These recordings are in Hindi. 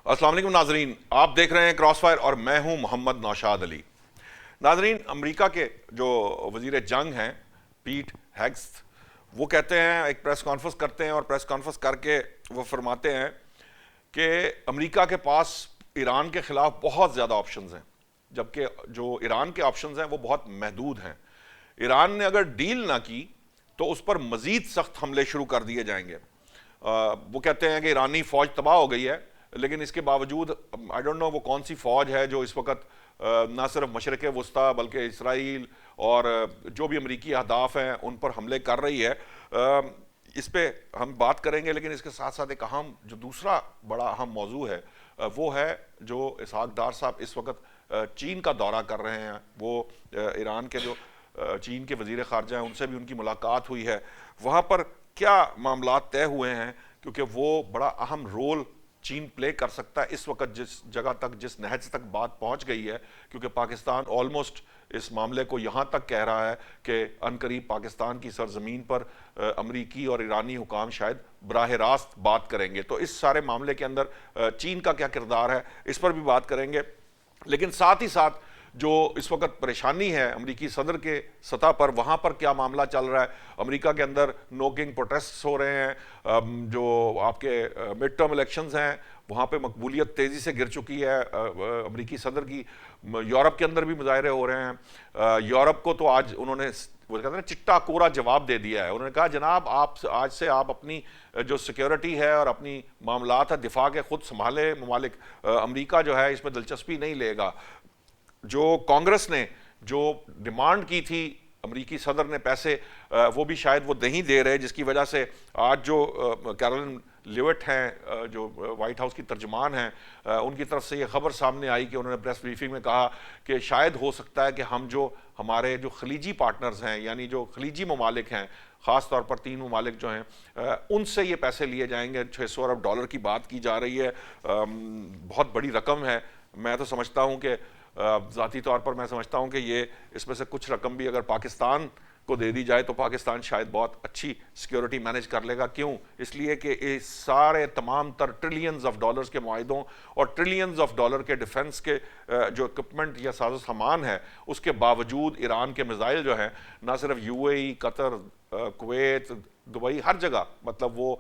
अस्सलाम वालेकुम नाजरीन, आप देख रहे हैं क्रॉसफायर और मैं हूं मोहम्मद नौशाद अली। नाजरीन, अमेरिका के जो वजीर जंग हैं पीट हेग्स, वो कहते हैं, एक प्रेस कॉन्फ्रेंस करते हैं और प्रेस कॉन्फ्रेंस करके वो फरमाते हैं कि अमेरिका के पास ईरान के खिलाफ बहुत ज़्यादा ऑप्शंस हैं, जबकि जो ईरान के ऑप्शंस हैं वो बहुत महदूद हैं। ईरान ने अगर डील ना की तो उस पर मजीद सख्त हमले शुरू कर दिए जाएंगे। वो कहते हैं कि ईरानी फौज तबाह हो गई है, लेकिन इसके बावजूद आई डोंट नो वो कौन सी फौज है जो इस वक्त ना सिर्फ मशरक़ वस्ता बल्कि इसराइल और जो भी अमरीकी अहदाफ हैं उन पर हमले कर रही है। इस पे हम बात करेंगे, लेकिन इसके साथ साथ एक अहम जो दूसरा बड़ा अहम मौजू है वो है जो इसहाक डार साहब इस वक्त चीन का दौरा कर रहे हैं। वो ईरान के जो चीन के वजीर ख़ारजा हैं उनसे भी उनकी मुलाकात हुई है। वहाँ पर क्या मामला तय हुए हैं, क्योंकि वो बड़ा अहम रोल चीन प्ले कर सकता है इस वक्त जिस जगह तक, जिस नहज तक बात पहुंच गई है, क्योंकि पाकिस्तान ऑलमोस्ट इस मामले को यहां तक कह रहा है कि अनकरीब पाकिस्तान की सरजमीन पर अमरीकी और ईरानी हुकाम शायद बराह रास्त बात करेंगे। तो इस सारे मामले के अंदर चीन का क्या किरदार है, इस पर भी बात करेंगे। लेकिन साथ ही साथ जो इस वक्त परेशानी है अमरीकी सदर के सतह पर, वहाँ पर क्या मामला चल रहा है। अमरीका के अंदर नो किंग प्रोटेस्ट हो रहे हैं, जो आपके मिड टर्म इलेक्शंस हैं वहाँ पे मकबूलियत तेज़ी से गिर चुकी है अमरीकी सदर की। यूरोप के अंदर भी मुजाहरे हो रहे हैं। यूरोप को तो आज उन्होंने, वो कहते हैं ना, चिट्टा कोरा जवाब दे दिया है। उन्होंने कहा जनाब आप आज से आप अपनी जो सिक्योरिटी है और अपनी मामलात है दिफा के खुद संभाले ममालिक, अमरीका जो है इसमें दिलचस्पी नहीं लेगा। जो कांग्रेस ने जो डिमांड की थी अमरीकी सदर ने पैसे, वो भी शायद वो नहीं दे रहे, जिसकी वजह से आज जो कैरोलिन लिविट हैं जो वाइट हाउस की तर्जुमान हैं, उनकी तरफ से ये खबर सामने आई कि उन्होंने प्रेस ब्रीफिंग में कहा कि शायद हो सकता है कि हम जो हमारे जो खलीजी पार्टनर्स हैं, यानी जो खलीजी ममालिक हैं, ख़ास तौर पर 3 ममालिक जो हैं, उनसे ये पैसे लिए जाएंगे। $600 अरब की बात की जा रही है। बहुत बड़ी रकम है। मैं तो समझता हूँ कि ज़ाती तौर पर मैं समझता हूँ कि ये इसमें से कुछ रकम भी अगर पाकिस्तान को दे दी जाए तो पाकिस्तान शायद बहुत अच्छी सिक्योरिटी मैनेज कर लेगा। क्यों? इसलिए कि इस सारे तमाम तर ट्रिलियंस ऑफ डॉलर्स के मुआहिदों और ट्रिलियंस ऑफ डॉलर के डिफेंस के जो इक्विपमेंट या साजो सामान है, उसके बावजूद ईरान के मिसाइल जो हैं ना सिर्फ यूएई, कतर, कुवैत, दुबई, हर जगह मतलब वो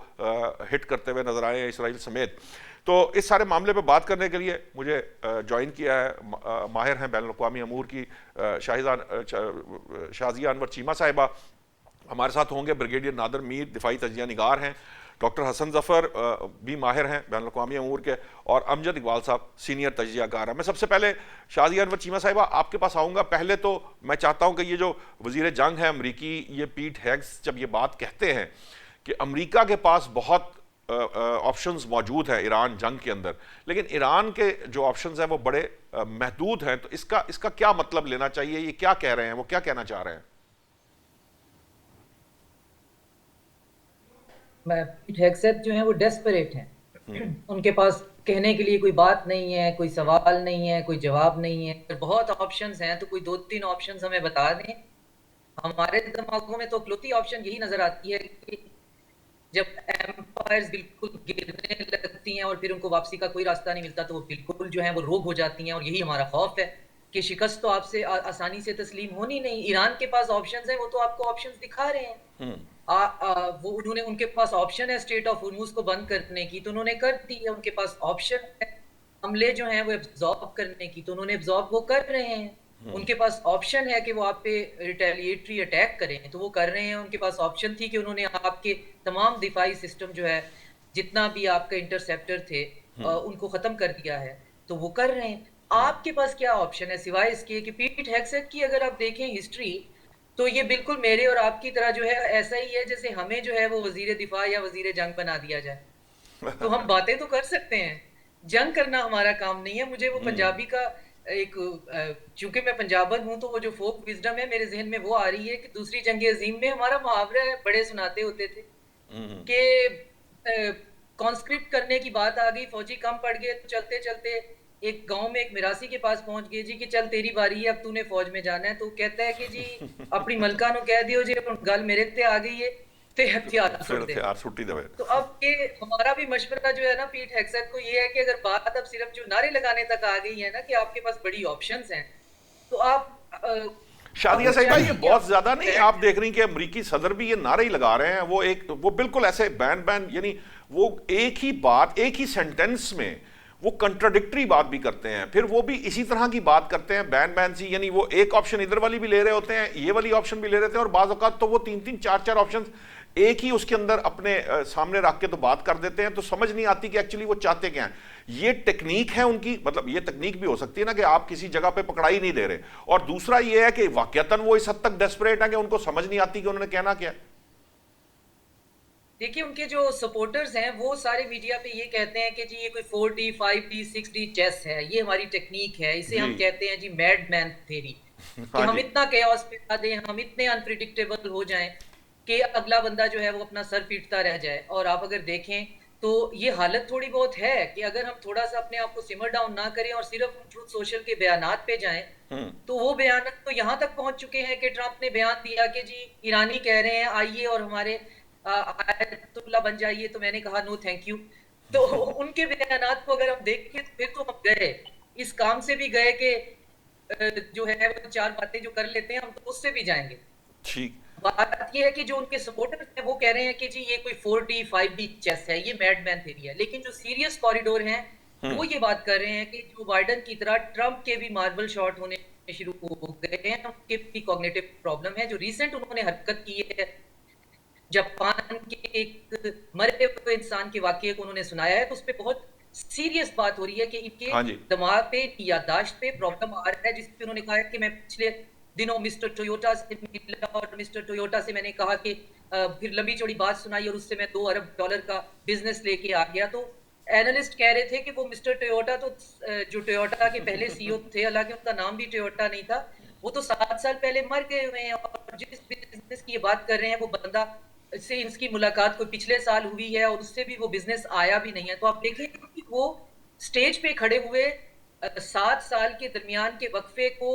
हिट करते हुए नजर आए हैं, इसराइल समेत। तो इस सारे मामले पे बात करने के लिए मुझे ज्वाइन किया है, माहिर हैं बैनुल अक़वामी अमूर की शाज़िया अनवर चीमा साहिबा। हमारे साथ होंगे ब्रिगेडियर नादर मीर, दिफाई तजिया निगार हैं। डॉक्टर हसन जफ़र भी माहिर हैं बैनुल अक़वामी अमूर के, और अमजद इकबाल साहब सीनियर तजियाकार हैं। मैं सबसे पहले शाज़िया अनवर चीमा साहिबा आपके पास आऊँगा। पहले तो मैं चाहता हूँ कि ये जो वज़ीर जंग है अमरीकी, ये पीट हेग्स जब ये बात कहते हैं कि अमरीका के पास बहुत ऑप्शंस मौजूद है ईरान जंग के अंदर, लेकिन ईरान के जो ऑप्शंस हैं वो बड़े महदूद हैं, तो इसका क्या मतलब लेना चाहिए? ये क्या कह रहे हैं, वो क्या कहना चाह रहे हैं? हेगसेथ जो है वो डेस्परेट हैं। उनके पास कहने के लिए कोई बात नहीं है, कोई सवाल नहीं है, कोई जवाब नहीं है। अगर बहुत ऑप्शंस हैं तो कोई 2-3 ऑप्शंस हमें बता दें। हमारे दिमागों में तो इकलौती ऑप्शन यही नजर आती है कि जब एम्पायर्स बिल्कुल गिरने लगती हैं और फिर उनको वापसी का कोई रास्ता नहीं मिलता, तो वो बिल्कुल जो है वो रोग हो जाती हैं। और यही हमारा खौफ है कि शिकस्त तो आपसे आसानी से तस्लीम होनी नहीं। ईरान के पास ऑप्शंस हैं, वो तो आपको ऑप्शंस दिखा रहे हैं। वो उन्होंने, उनके पास ऑप्शन है स्ट्रेट ऑफ हुर्मुज को बंद करने की, तो उन्होंने कर दी है। उनके पास ऑप्शन है हमले जो हैं वो एब्जॉर्ब करने की, तो उन्होंने एब्जॉर्ब वो कर रहे हैं। उनके पास ऑप्शन है कि वो आप पे रिटेलिएटरी अटैक करें, तो वो कर रहे हैं। उनके पास ऑप्शन थी कि उन्होंने आपके तमाम दिफाई सिस्टम जो है, जितना भी आपका इंटरसेप्टर थे, उनको खत्म कर दिया है, तो वो कर रहे हैं। आपके पास क्या ऑप्शन है सिवाय इसके कि पीट हेगसेथ की अगर आप देखें हिस्ट्री, तो ये बिल्कुल मेरे और आपकी तरह जो है ऐसा ही है जैसे हमें जो है वो वजीर दिफा या वजीर जंग बना दिया जाए। तो हम बातें तो कर सकते हैं, जंग करना हमारा काम नहीं है। मुझे वो पंजाबी का एक, चूंकि मैं पंजाबन हूं, तो वो जो फोक विजडम है मेरे जहन में वो आ रही है कि दूसरी जंग अजीम में हमारा मुहावरा है, बड़े सुनाते होते थे कि कॉन्स्क्रिप्ट करने की बात आ गई, फौजी कम पड़ गए, तो चलते चलते एक गांव में एक मिरासी के पास पहुंच गए जी कि चल तेरी बारी है, अब तूने फौज में जाना है। तो कहता है कि जी अपनी मलका नु कह दियो जी, गल मेरे ते आ गई है, ते हथियार फिर छोड़ दे। हथियार छुट्टी दे। तो अब ये हमारा भी मशवरा जो है ना पीट हेगसेथ को, ये है कि अगर बात अब सिर्फ जो नारे लगाने तक आ गई है ना कि आपके पास बड़ी ऑप्शंस हैं, तो शादिया आप साहिबा, ये चाहिए कि बहुत आप ज्यादा नहीं बैठ। आप देख रही कि अमरीकी सदर भी ये नारे ही लगा रहे हैं, वो बिल्कुल ऐसे बैन बैन, यानी वो एक ही बात एक ही सेंटेंस में वो कंट्राडिक्टरी बात भी करते हैं, फिर वो भी इसी तरह की बात करते हैं बैन बैन सी, यानी वो एक ऑप्शन इधर वाली भी ले रहे होते हैं, ये वाली ऑप्शन भी ले रहे थे, और बाज औकात तो वो तीन तीन चार चार ऑप्शन एक ही उसके अंदर अपने सामने रख के तो बात कर देते हैं, तो समझ नहीं आती कि एक्चुअली वो चाहते क्या हैं। ये टेक्निक है उनकी, मतलब ये तकनीक भी हो सकती है ना कि आप किसी जगह पे पकड़ाई नहीं दे रहे, और दूसरा ये है कि वाकयातन वो इस हद तक डेस्परेट है कि उनको समझ नहीं आती कि उन्होंने कहना क्या। देखिए, उनके जो सपोर्टर्स हैं वो सारे मीडिया पे ये कहते हैं कि जी ये कोई 4D 5D 6D चेस है, ये हमारी टेक्निक है, इसे जी। हम कहते हैं जी मैड मैन थेरी, कि हाँ हम जी। इतना chaos फैला दें, हम इतने अनप्रिडिक्टेबल हो जाएं कि अगला बंदा जो है वो अपना सर पीटता रह जाए। और आप अगर देखें तो ये हालत थोड़ी बहुत है कि अगर हम थोड़ा सा अपने आप को सिमर डाउन ना करें और सिर्फ ट्रुथ सोशल के बयानात पे जाएं, तो वो बयान तो यहाँ तक पहुंच चुके हैं कि ट्रंप ने बयान दिया कि जी ईरानी कह रहे हैं आइए और हमारे आयतुल्ला बन जाइए, तो मैंने कहा नो थैंक यू। तो उनके बयानात को अगर हम देखें तो फिर तो हम गए, इस काम से भी गए कि जो है वो चार बातें जो कर लेते हैं हम तो उससे भी जाएंगे। ठीक। बात ये है कि जो उनके सपोर्टर्स हैं वो कह रहे हैं कि जी ये कोई 4D 5D चेस है, ये मैडमैन थ्योरी है, लेकिन जो सीरियस कॉरिडोर हैं वो ये बात कर रहे हैं कि जो बाइडेन की तरह ट्रंप के भी मार्बल शॉट होने शुरू हो गए हैं, उनके भी कॉग्निटिव प्रॉब्लम है। जो रिसेंट उन्होंने हरकत की है, जापान के एक मरे हुए इंसान के वाकये को उन्होंने सुनाया है, तो उस पर बहुत सीरियस बात हो रही है कि इनके हाँ जी। दिमाग पे याददाश्त पे प्रॉब्लम आ रहा है, जिसपे उन्होंने कहा है कि मैं पिछले दिनों मिस्टर टोयोटा से मिला और मिस्टर टोयोटा से मैंने कहा कि फिर लंबी चौड़ी बात सुनाई और उससे मैं $2 अरब का बिजनेस लेके आ गया। तो एनालिस्ट कह रहे थे कि वो मिस्टर टोयोटा तो जो टोयोटा के पहले सीईओ थे, हालांकि उनका नाम भी टोयोटा नहीं था, वो तो 7 साल पहले मर गए हुए हैं, और जिस बिजनेस की ये बात कर रहे हैं वो बंदा से इनकी मुलाकात कोई पिछले साल हुई है और उससे भी वो बिजनेस आया भी नहीं है। तो आप देखें कि वो स्टेज पे खड़े हुए 7 साल के दरमियान के वक्फे को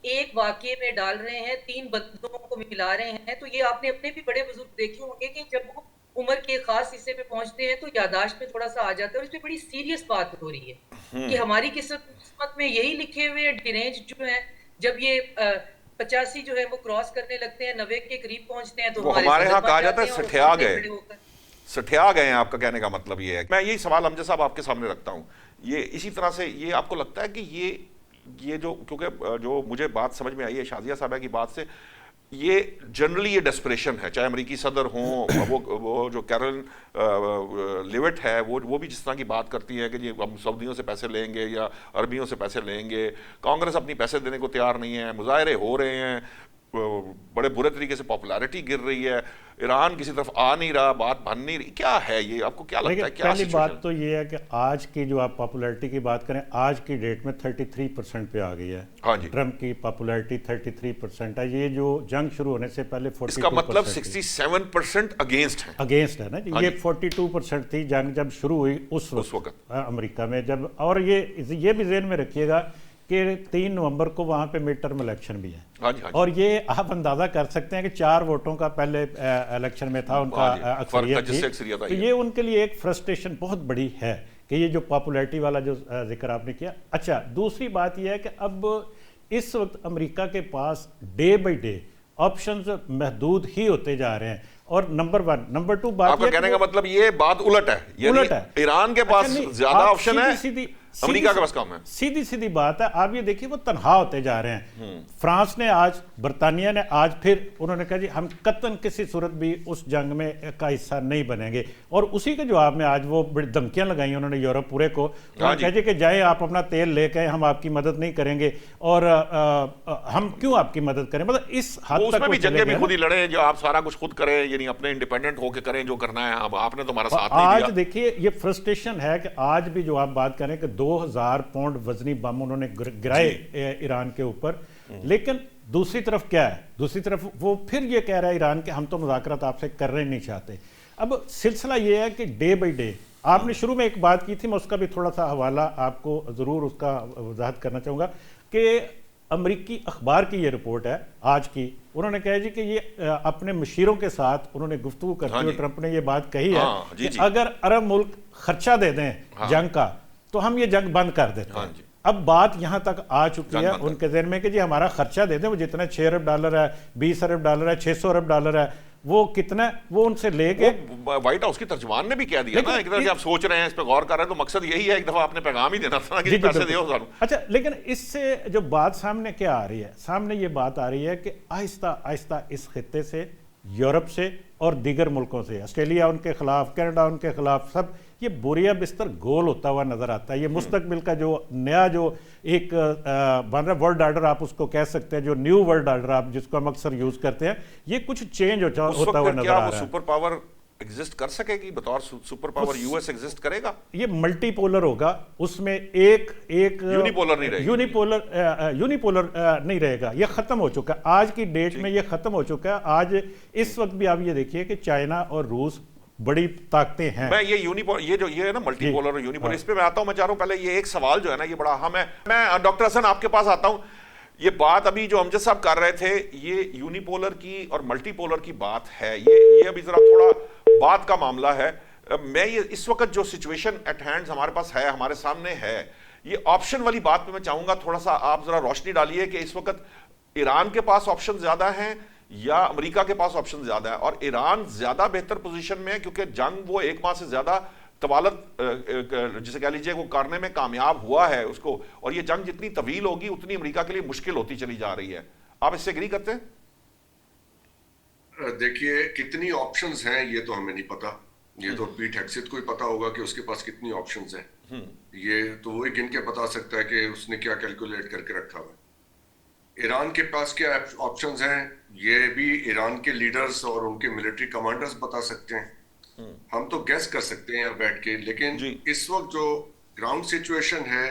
एक वाकये में डाल रहे हैं, 3 बंदों को मिला रहे हैं। तो ये आपने अपने भी बड़े बुजुर्ग देखे होंगे कि जब वो उम्र के खास हिस्से पे पहुंचते हैं तो यादाश्त में थोड़ा सा आ जाता है, और इस पे बड़ी सीरियस बात हो रही है कि हमारी किस्मत में यही लिखे हुए डिरेंज जो है, जब ये 85 जो है वो क्रॉस करने लगते हैं, 90 के करीब पहुंचते हैं, तो वो हमारे यहाँ कहा जाता है सठिया गए, खड़े होकर सठिया गए हैं। आपका कहने का मतलब ये है। मैं यही सवाल अमजद साहब आपके सामने रखता हूँ, ये इसी तरह से ये आपको लगता है कि ये जो, क्योंकि जो मुझे बात समझ में आई है शादिया साहब की बात से, ये जनरली ये डेस्परेशन है, चाहे अमेरिकी सदर हों, वो जो कैरोलिन लिविट है वो भी जिस तरह की बात करती है कि जी हम सऊदियों से पैसे लेंगे या अरबियों से पैसे लेंगे, कांग्रेस अपनी पैसे देने को तैयार नहीं है, मुजाहरे हो रहे हैं, बड़े बुरे तरीके से पॉपुलैरिटी गिर रही है, ईरान किसी तरफ आ नहीं रहा, बात बन नहीं रही, क्या है ये, आपको क्या लगता है क्या पहली बात तो ये है कि आज की जो आप पॉपुलैरिटी की बात करें, आज की डेट में 33% पे आ गई है। हाँ जी। ट्रंप की पॉपुलैरिटी 33% है। ये जो जंग शुरू होने से पहले 42%, इसका मतलब 67% अगेंस्ट है। अगेंस्ट है ना जी। हाँ ये जी। 42% थी जंग जब शुरू हुई उस वक्त अमेरिका में, जब, और ये भी ज़हन में रखिएगा कि 3 नवंबर को वहाँ पे मिड टर्म इलेक्शन भी है। हाँ जी, हाँ जी। और ये आप अंदाजा कर सकते हैं कि 4 वोटों का पहले इलेक्शन में था उनका अक्सरियत थी, तो ये उनके लिए एक फ्रस्ट्रेशन बहुत बड़ी है कि ये जो पॉपुलैरिटी वाला जो जिक्र आपने किया। अच्छा, दूसरी बात यह है कि अब इस वक्त अमेरिका के पास डे बाई डे ऑप्शंस महदूद ही होते जा रहे हैं, और नंबर 1 नंबर 2 बात आपका कहने का मतलब ये बात उलट है, उलट है। ईरान के पास ज्यादा ऑप्शन है, अमेरिका के पास कम है। सीधी सीधी बात है। आप ये देखिए वो तनहा होते जा रहे हैं। फ्रांस ने आज, बरतानिया ने आज फिर उन्होंने कहा जी हम कतन किसी सूरत भी उस जंग में का हिस्सा नहीं बनेंगे, और उसी के जवाब में आज वो बड़ी धमकियां लगाई उन्होंने यूरोप पूरे को, कहा जी कि जाए आप अपना तेल लेके, हम आपकी मदद नहीं करेंगे, और हम क्यों आपकी मदद करें, मतलब इस हद तक भी जंगे भी खुद ही लड़े, जो आप सारा कुछ खुद करें, यानी अपने इंडिपेंडेंट होकर करें जो करना है, अब आपने तो हमारा साथ नहीं दिया। आज देखिए ये फ्रस्ट्रेशन है कि आज भी जो आप बात करें कि 2000 पाउंड वजनी बम उन्होंने गिराए ईरान के ऊपर, लेकिन दूसरी तरफ क्या है, दूसरी तरफ वो फिर ये कह रहा है ईरान के हम तो मुज़ाकरात आपसे करना ही नहीं चाहते। अब सिलसिला ये है कि डे बाई डे, आपने शुरू में एक बात की थी, मैं उसका भी थोड़ा सा हवाला आपको ज़रूर उसका वजाहत करना चाहूँगा कि अमेरिकी अखबार की ये रिपोर्ट है आज की, उन्होंने कहा जी कि ये अपने मशीरों के साथ उन्होंने गुफ्तगू करते हुए ट्रंप ने ये बात कही है कि अगर अरब मुल्क खर्चा दे दें जंग का तो हम ये जंग बंद कर देते हैं। अब बात यहां तक आ चुकी है उनके ज़हन में कि जी हमारा खर्चा दे दें, वो जितना 6 अरब डॉलर है, 20 अरब डॉलर है, 600 अरब डॉलर है, वो कितना वो उनसे लेके। व्हाइट हाउस की तर्जुमान ने भी कह दिया ना, एक तरह से आप सोच रहे हैं, इस पे गौर कर रहे हैं, तो मकसद यही है, एक दफा आपने पैगाम ही देना था कि पैसे दो। अच्छा, लेकिन इससे जो बात सामने क्या आ रही है, सामने ये बात आ रही है कि आहिस्ता आहिस्ता इस खित्ते से, यूरोप से और दीगर मुल्कों से, ऑस्ट्रेलिया उनके खिलाफ, कनाडा उनके खिलाफ, सब ये बोरिया बिस्तर गोल होता हुआ नजर आता है। ये मुस्तकबिल का जो नया जो एक बन रहा वर्ल्ड ऑर्डर आप उसको कह सकते हैं, जो न्यू वर्ल्ड ऑर्डर आप जिसको हम अक्सर यूज करते हैं, ये कुछ चेंज होता हुआ नजर आ रहा है। सुपर पावर एग्जिस्ट कर सकेगी बतौर सुपर पावर? यूएस एग्जिस्ट करेगा? ये मल्टीपोलर होगा, उसमें एक यूनिपोलर नहीं रहेगा। यूनिपोलर नहीं रहेगा, ये खत्म हो चुका है आज की डेट में, ये खत्म हो चुका है। आज इस वक्त भी आप ये देखिए कि चाइना और रूस बड़ी ताकतें हैं। मैं ये जो ये है ना मल्टीपोलर और यूनिपोलर, इस पे मैं आता हूं। मैं चाह रहा हूं पहले ये एक सवाल जो है ना, ये बड़ा अहम है। मैं डॉक्टर हसन आपके पास आता हूं। ये बात अभी जो अमजद साहब कर रहे थे, ये यूनिपोलर की और मल्टीपोलर की बात है, ये अभी जरा थोड़ा बात का मामला है। मैं ये इस वक्त जो सिचुएशन एट हैंड हमारे पास है, हमारे सामने है, ये ऑप्शन वाली बात पे मैं चाहूंगा थोड़ा सा आप जरा रोशनी डालिए कि इस वक्त ईरान के पास ऑप्शन ज्यादा हैं या अमेरिका के पास ऑप्शन ज्यादा है, और ईरान ज्यादा बेहतर पोजीशन में है क्योंकि जंग वो 1 माह से ज्यादा तवालत जिसे कह लीजिए वो करने में कामयाब हुआ है उसको, और ये जंग जितनी तवील होगी उतनी अमेरिका के लिए मुश्किल होती चली जा रही है। आप इससे एग्री करते हैं? देखिए, कितनी ऑप्शंस हैं ये तो हमें नहीं पता। ये तो पीट हेग्सेथ को ही पता होगा कि उसके पास कितनी ऑप्शंस हैं। ये तो वही गिन के बता सकता है कि उसने क्या कैलकुलेट करके रखा हुआ है। ईरान के पास क्या ऑप्शंस हैं ये भी ईरान के लीडर्स और उनके मिलिट्री कमांडर्स बता सकते हैं। हम तो गैस कर सकते हैं यहाँ बैठ के, लेकिन इस वक्त जो ग्राउंड सिचुएशन है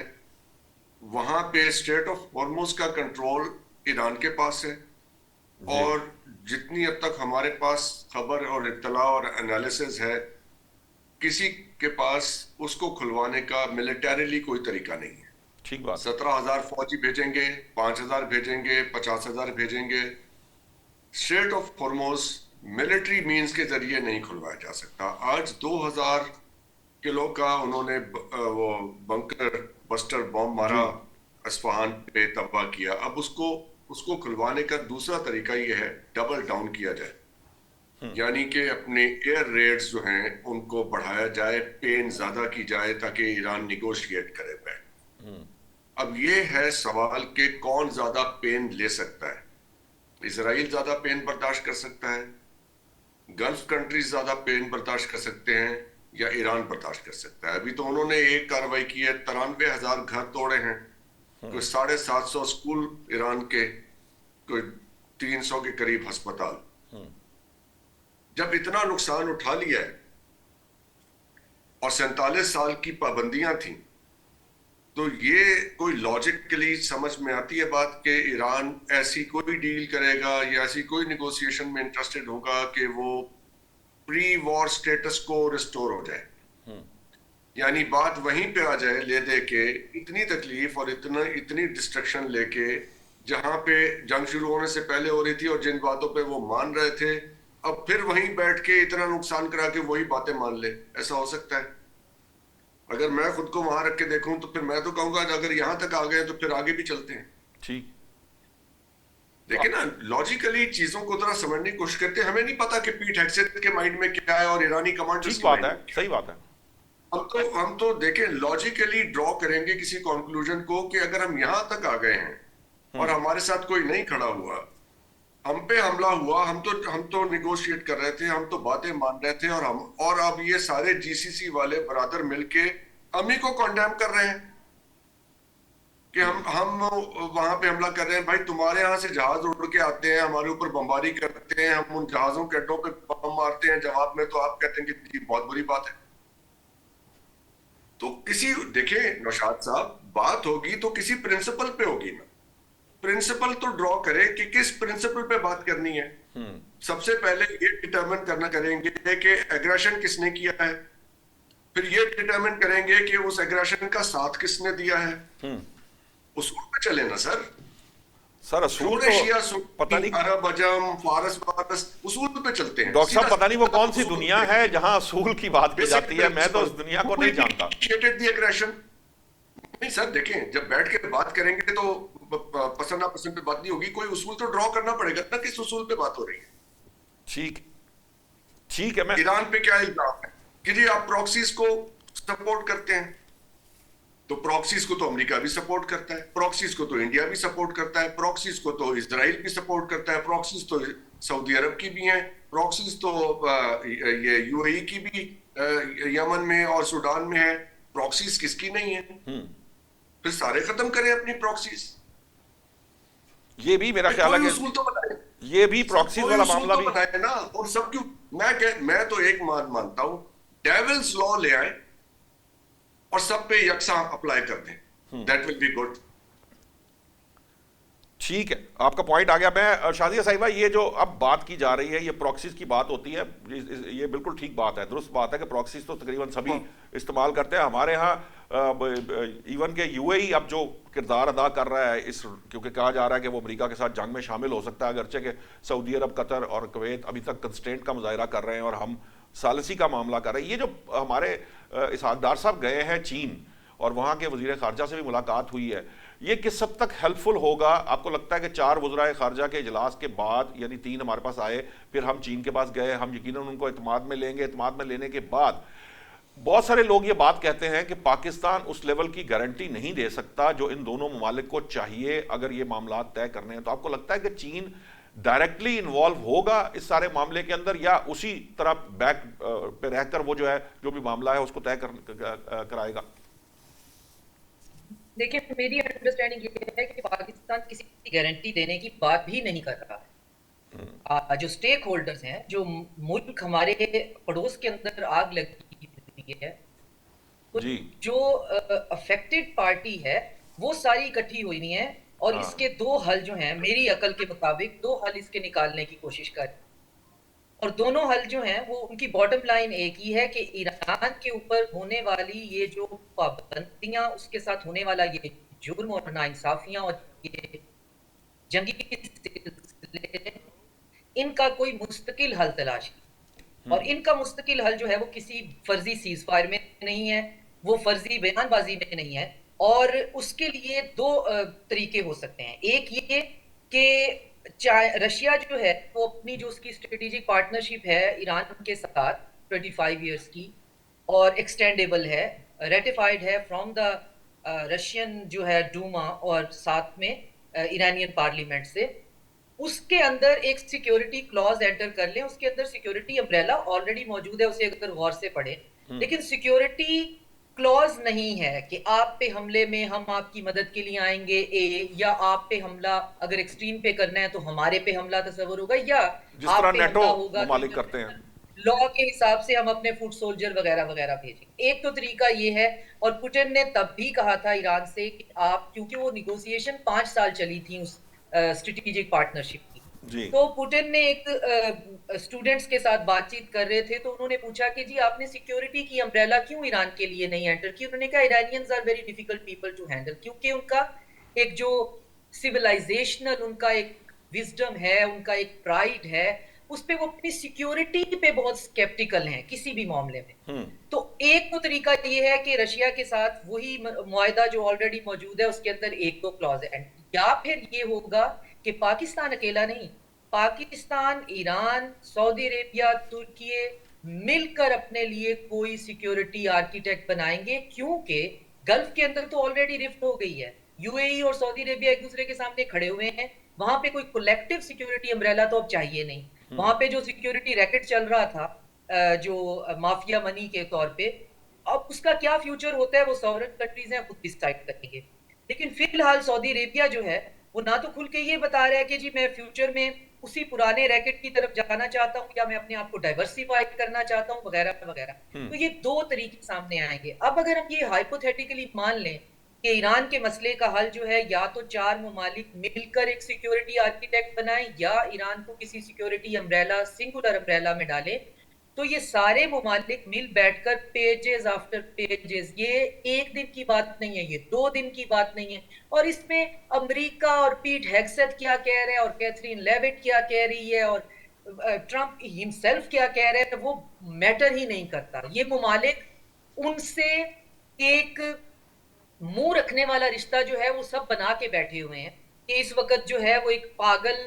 वहां पे स्ट्रेट ऑफ हॉर्मुज का कंट्रोल ईरान के पास है, और जितनी अब तक हमारे पास खबर और इत्तला और एनालिसिस है, किसी के पास उसको खुलवाने का मिलिटरीली कोई तरीका नहीं है। ठीक बात। 17,000 फौजी भेजेंगे, 5,000 भेजेंगे, 50,000 भेजेंगे, straight of Hormuz military means के जरिए नहीं खुलवाया जा सकता। आज 2,000 किलो का उन्होंने वो बंकर बस्टर बॉम्ब मारा, अस्फहान पे तबाह किया। अब उसको खुलवाने का दूसरा तरीका ये है डबल डाउन किया जाए, यानी कि अपने एयर रेड्स जो हैं उनको बढ़ाया जाए, पेन ज्यादा की जाए ताकि ईरान निगोशिएट करे बैठ। अब ये है सवाल कि कौन ज्यादा पेन ले सकता है। इजराइल ज्यादा पेन बर्दाश्त कर सकता है, गल्फ कंट्रीज ज्यादा पेन बर्दाश्त कर सकते हैं, या ईरान बर्दाश्त कर सकता है। अभी तो उन्होंने एक कार्रवाई की है, 93,000 घर तोड़े हैं, कोई 750 स्कूल ईरान के, कोई 300 के करीब अस्पताल। जब इतना नुकसान उठा लिया है और 47 साल की पाबंदियां थी, तो ये कोई लॉजिकली समझ में आती है बात कि ईरान ऐसी कोई डील करेगा या ऐसी कोई निगोशिएशन में इंटरेस्टेड होगा कि वो प्री वॉर स्टेटस को रिस्टोर हो जाए, यानी बात वहीं पे आ जाए ले दे के, इतनी तकलीफ और इतनी डिस्ट्रक्शन लेके, जहां पे जंग शुरू होने से पहले हो रही थी और जिन बातों पे वो मान रहे थे, अब फिर वहीं बैठ के इतना नुकसान करा के वही बातें मान ले। ऐसा हो सकता है? अगर मैं खुद को वहां रख के देखूं तो फिर मैं तो कहूंगा अगर यहां तक आ गए तो फिर आगे भी चलते हैं। ठीक, देखिए ना, लॉजिकली चीजों को जरा समझने की कोशिश करते हैं। हमें नहीं पता कि पीट हेग्सेथ के माइंड में क्या है और ईरानी कमांडर्स की बात है, सही बात है। हम तो देखें, लॉजिकली ड्रॉ करेंगे किसी कंक्लूजन को कि अगर हम यहां तक आ गए हैं और हमारे साथ कोई नहीं खड़ा हुआ, हम पे हमला हुआ, हम तो निगोशिएट कर रहे थे, हम तो बातें मान रहे थे, और अब ये सारे जीसीसी वाले बरादर मिलके हम ही को कंडेम कर रहे हैं कि हम वहां पे हमला कर रहे हैं। भाई, तुम्हारे यहां से जहाज उड़ के आते हैं, हमारे ऊपर बमबारी करते हैं, हम उन जहाजों के अड्डों पे बम मारते हैं, जवाब में तो आप कहते हैं कि बहुत बुरी बात है। तो देखिए नौशाद साहब, बात होगी तो किसी प्रिंसिपल पे होगी ना। प्रिंसिपल तो ड्रॉ करे कि किस प्रिंसिपल पे बात करनी है। सबसे पहले ये डिटरमिन करना करेंगे कि एग्रेशन किसने किया है, फिर ये डिटरमिन करेंगे कि उस एग्रेशन का साथ किसने दिया है, उस पे चले ना सर। सर असूल यूरेशिया, तो पता नहीं अरब, अजम, फारस वारस उसूल पे चलते हैं। डॉक्टर साहब, सीधा पता नहीं वो सीधा कौन सी उसूल दुनिया पे। है जहां असूल की बात की जाती है, मैं तो उस दुनिया को नहीं जानता। नहीं सर, देखें, जब बैठ के बात करेंगे तो पसंद नापसंद पे बात नहीं होगी, कोई उसूल तो ड्रॉ करना पड़ेगा ना, किस उसूल पे बात हो रही है। ठीक ठीक है। मैं ईरान पे क्या इल्जाम है कि जी आप प्रॉक्सीज को सपोर्ट करते हैं, तो प्रॉक्सीज को तो अमेरिका भी सपोर्ट करता है, प्रॉक्सीज को तो इंडिया भी सपोर्ट करता है, प्रॉक्सीज को तो इजराइल भी सपोर्ट करता है, प्रॉक्सीज तो सऊदी अरब की भी हैं, प्रॉक्सीज तो ये यूएई की भी यमन में और सूडान में है, प्रॉक्सीज किसकी नहीं है? फिर सारे खत्म करें अपनी प्रॉक्सीज। ये भी मेरा ख्याल है कोई कि उसूल तो बनाए, ये भी प्रॉक्सीज वाला उसूल मामला तो भी बनाए ना। और सब क्यों, मैं तो एक मानता हूं, डेविल्स लॉ ले आए और सब पे यकसा अप्लाई कर दें, दैट विल बी गुड। ठीक है, आपका पॉइंट आ गया। मैं शादिया साहिबा, ये जो अब बात की जा रही है, ये प्रॉक्सीज की बात होती है, ये बिल्कुल ठीक बात है, दुरुस्त बात है कि प्रॉक्सीज तो तकरीबन सभी इस्तेमाल करते हैं। हमारे यहाँ इवन के यूएई अब जो किरदार अदा कर रहा है इस, क्योंकि कहा जा रहा है कि वो अमेरिका के साथ जंग में शामिल हो सकता है, अगरचे कि सऊदी अरब, कतर और कुवैत अभी तक कंस्ट्रेंट का मुजाहरा कर रहे हैं और हम सालसी का मामला कर रहे हैं। ये जो हमारे इसहाकदार साहब गए हैं चीन और वहाँ के वज़ीर ख़ारजा से भी मुलाकात हुई है, ये किस हद तक हेल्पफुल होगा? आपको लगता है कि 4 वज़राए ख़ारजा के इजलास के बाद, यानी 3 हमारे पास आए, फिर हम चीन के पास गए, हम यकीनन उनको एतमाद में लेंगे, एतमाद में लेने के बाद बहुत सारे लोग ये बात कहते हैं कि पाकिस्तान उस लेवल की गारंटी नहीं दे सकता जो इन दोनों ममालिक को चाहिए अगर ये मामला तय करने हैं। तो आपको लगता है कि चीन डायरेक्टली इन्वॉल्व होगा इस सारे मामले के अंदर, या उसी तरह बैक पे रहकर वो जो है जो भी मामला है उसको तय कराएगा? देखिए, मेरी अंडरस्टैंडिंग ये है कि पाकिस्तान किसी गारंटी देने की बात भी नहीं कर रहा है। जो स्टेक होल्डर्स हैं, जो मुल्क हमारे पड़ोस के अंदर आग लगी हुई है, तो जी, जो अफेक्टेड पार्टी है वो सारी इकट्ठी हुई हुई है और हाँ। इसके 2 हल जो हैं, मेरी अकल के मुताबिक 2 हल इसके निकालने की कोशिश कर रहे हैं। और दोनों हल जो हैं वो, उनकी बॉटम लाइन एक ही है कि ईरान के ऊपर होने वाली ये जो पाबंदियां, उसके साथ होने वाला ये जुर्म और नाइंसाफियां और ये जंगी सिलसिले, इनका कोई मुस्तकिल हल तलाश की। और इनका मुस्तकिल हल जो है वो किसी फर्जी सीज फायर में नहीं है, वो फर्जी बयानबाजी में नहीं है। और उसके लिए 2 तरीके हो सकते हैं। एक ये कि रशिया जो है वो अपनी जो उसकी स्ट्रेटेजिक पार्टनरशिप है ईरान के साथ 25 इयर्स की, और एक्सटेंडेबल है, रेटिफाइड है फ्रॉम द रशियन जो है डूमा और साथ में ईरानियन पार्लियामेंट से, उसके अंदर एक सिक्योरिटी क्लॉज एंटर कर लें। उसके अंदर सिक्योरिटी अम्ब्रेला ऑलरेडी मौजूद है, उसे अगर गौर से पढ़ें, लेकिन सिक्योरिटी क्लॉज नहीं है कि आप पे हमले में हम आपकी मदद के लिए आएंगे, या आप पे हमला अगर एक्सट्रीम पे करना है तो हमारे पे हमला तस्वर होगा, या जिस आप तरह पे नेटो हमला होगा ममालिक करते हैं। लॉ के हिसाब से हम अपने फुट सोल्जर वगैरह वगैरह भेजेंगे। एक तो तरीका ये है, और पुतिन ने तब भी कहा था ईरान से कि आप, क्योंकि वो निगोशिएशन 5 साल चली थी उस स्ट्रेटेजिक पार्टनरशिप की, जी, तो पुतिन ने एक स्टूडेंट्स के साथ बातचीत कर रहे थे तो उन्होंने पूछा कि जी आपने सिक्योरिटी की अम्ब्रेला क्यों ईरान के लिए नहीं एंटर की? उन्होंने कहा Iranians are very difficult people to handle, क्योंकि उनका एक जो सिविलाइजेशनल उनका एक विजडम है, उनका एक प्राइड है, उस पे वो अपनी सिक्योरिटी पे बहुत स्केप्टिकल हैं किसी भी मामले में। तो एक तो तरीका ये है कि रशिया के साथ वही मुआहदा जो ऑलरेडी मौजूद है उसके अंदर 1-2 क्लॉज है, या फिर ये होगा कि पाकिस्तान अकेला नहीं, पाकिस्तान, ईरान, सऊदी अरेबिया, तुर्की मिलकर अपने लिए कोई सिक्योरिटी आर्किटेक्ट बनाएंगे, क्योंकि गल्फ के अंदर तो ऑलरेडी रिफ्ट हो गई है, यूएई और सऊदी अरेबिया एक दूसरे के सामने खड़े हुए हैं, वहां पे कोई कलेक्टिव सिक्योरिटी अम्ब्रेला तो अब चाहिए नहीं। वहां पे जो सिक्योरिटी रैकेट चल रहा था, जो माफिया मनी के तौर पे, अब उसका क्या फ्यूचर होता है वो सॉवरेन कंट्रीज हैं खुद डिसाइड करेंगे। लेकिन फिलहाल सऊदी अरेबिया जो है वो ना तो खुल के ये बता रहा है कि जी मैं फ्यूचर में उसी पुराने रैकेट की तरफ जाना चाहता हूँ, या मैं अपने आप को डाइवर्सिफाई करना चाहता हूँ, वगैरह वगैरह। तो ये 2 तरीके सामने आएंगे। अब अगर हम ये हाइपोथेटिकली मान लें कि ईरान के मसले का हल जो है या तो 4 ममालिक मिलकर एक सिक्योरिटी आर्किटेक्ट बनाएं, या ईरान को किसी सिक्योरिटी अम्ब्रेला, सिंगुलर अम्ब्रेला में डालें, तो ये सारे ममालिक मिल बैठकर पेजेस आफ्टर पेजेस, ये एक दिन की बात नहीं है, ये 2 दिन की बात नहीं है, और इसमें अमेरिका और पीट हेग्सेथ क्या कह रहे हैं और कैथरीन लेविट क्या कह रही है और ट्रंप हिमसेल्फ क्या कह रहे हैं, वो मैटर ही नहीं करता। ये ममालिक उनसे एक मुंह रखने वाला रिश्ता जो है वो सब बना के बैठे हुए हैं कि इस वक्त जो है वो एक पागल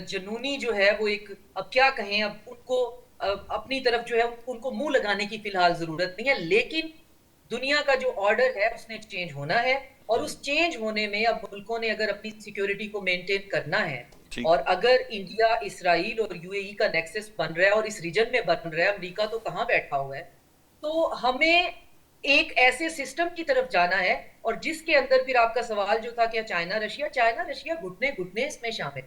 जनूनी जो है वो एक, अब क्या कहें, अब उनको अपनी तरफ जो है उनको मुंह लगाने की फिलहाल जरूरत नहीं है, लेकिन दुनिया का जो ऑर्डर है उसने चेंज होना है, और उस चेंज होने में अब मुल्कों ने अगर अपनी सिक्योरिटी को मेंटेन करना है, ठीक। और अगर इंडिया, इसराइल और यूएई का नेक्सस बन रहा है और इस रीजन में बन रहा है, अमेरिका तो कहाँ बैठा हुआ है, तो हमें एक ऐसे सिस्टम की तरफ जाना है, और जिसके अंदर फिर आपका सवाल जो था, क्या चाइना रशिया घुटने घुटने इसमें शामिल,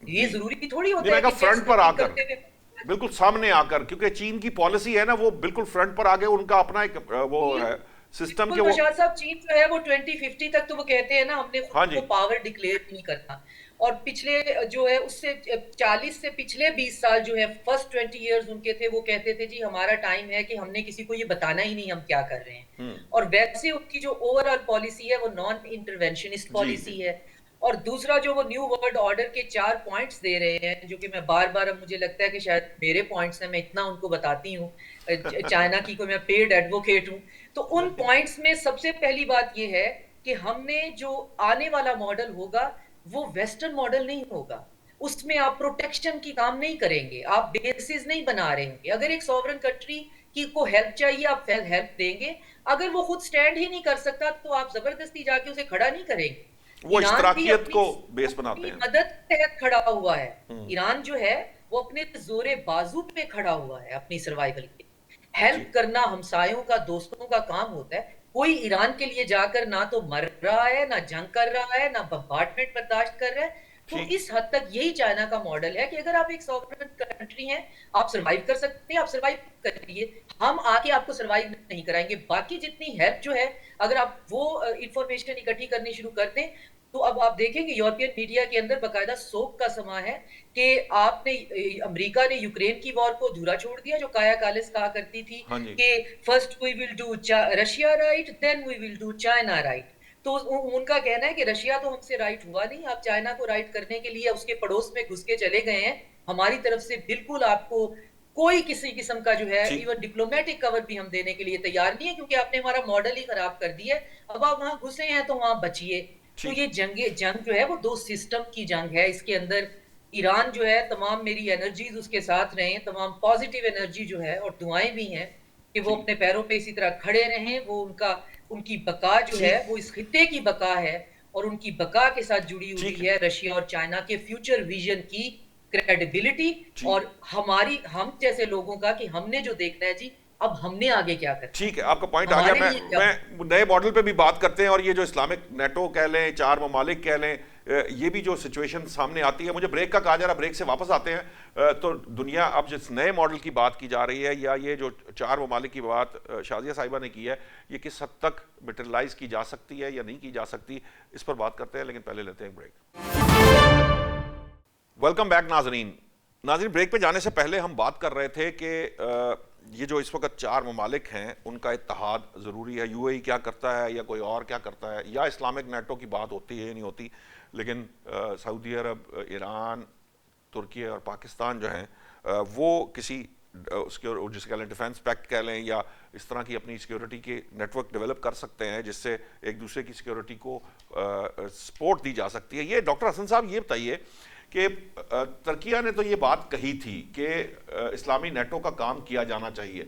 ये जरूरी थोड़ी होता है कि फ्रंट पर आकर, करते हुए बिल्कुल सामने आकर, क्योंकि चीन की पॉलिसी है ना वो बिल्कुल फ्रंट पर आगे, उनका अपना एक वो है सिस्टम के वो। प्रसाद साहब, चीन जो है वो 2050 तक तो वो कहते हैं ना हमने हाँ खुद जी। को पावर डिक्लेयर नहीं करना, और पिछले जो है उससे 40 से पिछले 20 साल जो है फर्स्ट 20 इयर्स उनके थे, वो कहते थे जी हमारा टाइम है कि हमने किसी को ये बताना ही नहीं हम क्या कर रहे हैं, और वैसे उनकी जो ओवरऑल पॉलिसी है वो नॉन इंटरवेंशनिस्ट पॉलिसी है। और दूसरा जो वो न्यू वर्ल्ड ऑर्डर के 4 पॉइंट्स दे रहे हैं, जो कि मैं बार बार, अब मुझे लगता है कि शायद मेरे पॉइंट्स हैं, मैं इतना उनको बताती हूँ, चाइना की कोई मैं पेड एडवोकेट हूँ, तो उन पॉइंट्स में सबसे पहली बात ये है कि हमने जो आने वाला मॉडल होगा वो वेस्टर्न मॉडल नहीं होगा, उसमें आप प्रोटेक्शन की काम नहीं करेंगे, आप बेसिस नहीं बना रहे होंगे। अगर एक सॉवरन कंट्री की को हेल्प चाहिए आप हेल्प देंगे, अगर वो खुद स्टैंड ही नहीं कर सकता तो आप जबरदस्ती जाके उसे खड़ा नहीं करेंगे। वो ईरान भी इश्तराकियत अपनी को बेस बनाते हैं। मदद के तहत खड़ा हुआ है, ईरान जो है वो अपने जोरे बाजू पे खड़ा हुआ है अपनी सर्वाइवल के, हेल्प करना हमसायों का, दोस्तों का काम होता है। कोई ईरान के लिए जाकर ना तो मर रहा है, ना जंग कर रहा है, ना बम्बार्डमेंट बर्दाश्त कर रहा है, तो इस हद तक यही चाइना का मॉडल है कि अगर आप एक सॉवरेन कंट्री हैं, आप सरवाइव कर सकते हैं, आप सरवाइव करिए, हम आके आपको सरवाइव नहीं कराएंगे। बाकी जितनी हेल्प जो है, अगर आप वो इंफॉर्मेशन इकट्ठी करनी शुरू कर दें, तो अब आप देखेंगे यूरोपियन मीडिया के अंदर बकायदा शोक का समा है कि आपने, अमेरिका ने यूक्रेन की वॉर को अधूरा छोड़ दिया, जो काया कालिस कहा करती थी कि first we will do Russia right, then we will do China right. तो उनका कहना है कि रशिया तो हमसे राइट हुआ नहीं, आप चाइना को राइट करने के लिए उसके पड़ोस में घुस के चले गए हैं, हमारी तरफ से बिल्कुल आपको कोई किसी किस्म का जो है इवन डिप्लोमेटिक कवर भी हम देने के लिए तैयार नहीं है, क्योंकि आपने हमारा मॉडल ही खराब कर दिया है, अब आप वहां घुसे हैं तो वहां बचिए। तो ये जंग जो है वो 2 सिस्टम की जंग है, इसके अंदर ईरान जो है तमाम मेरी एनर्जीज उसके साथ रहे, तमाम पॉजिटिव एनर्जी जो है और दुआएं भी हैं कि वो अपने पैरों पे इसी तरह खड़े रहें, वो उनकी बका जो है वो इस खित्ते की बका है, और उनकी बका के साथ जुड़ी हुई है रशिया और चाइना के फ्यूचर विजन की क्रेडिबिलिटी, और हम जैसे लोगों का कि हमने जो देखना है जी, अब हमने आगे क्या करना। ठीक है, आपका पॉइंट आ गया। मैं नए मॉडल पे भी बात करते हैं, और ये जो इस्लामिक नेटो कह लें, 4 ममालिक कह लें, ये भी जो सिचुएशन सामने आती है, मुझे ब्रेक का कहा जा रहा, ब्रेक से वापस आते हैं। तो दुनिया अब जिस नए मॉडल की बात की जा रही है, या ये जो 4 ममालिक की बात शाजिया साहिबा ने की है, ये किस हद तक मटेरियलाइज की जा सकती है या नहीं की जा सकती, इस पर बात करते हैं, लेकिन पहले लेते हैं ब्रेक। वेलकम बैक नाजरीन। ब्रेक पे जाने से पहले हम बात कर रहे थे कि ये जो इस वक्त 4 ममालिक हैं उनका इत्तेहाद ज़रूरी है, यूएई क्या करता है या कोई और क्या करता है, या इस्लामिक नेटो की बात होती है नहीं होती, लेकिन सऊदी अरब, ईरान, तुर्की और पाकिस्तान जो हैं वो किसी उसके जिसे कह लें डिफेंस पैक्ट कह लें, या इस तरह की अपनी सिक्योरिटी के नेटवर्क डेवलप कर सकते हैं जिससे एक दूसरे की सिक्योरिटी को सपोर्ट दी जा सकती है। ये डॉक्टर हसन साहब ये बताइए कि तुर्किया ने तो ये बात कही थी कि इस्लामी नेटो का काम किया जाना चाहिए,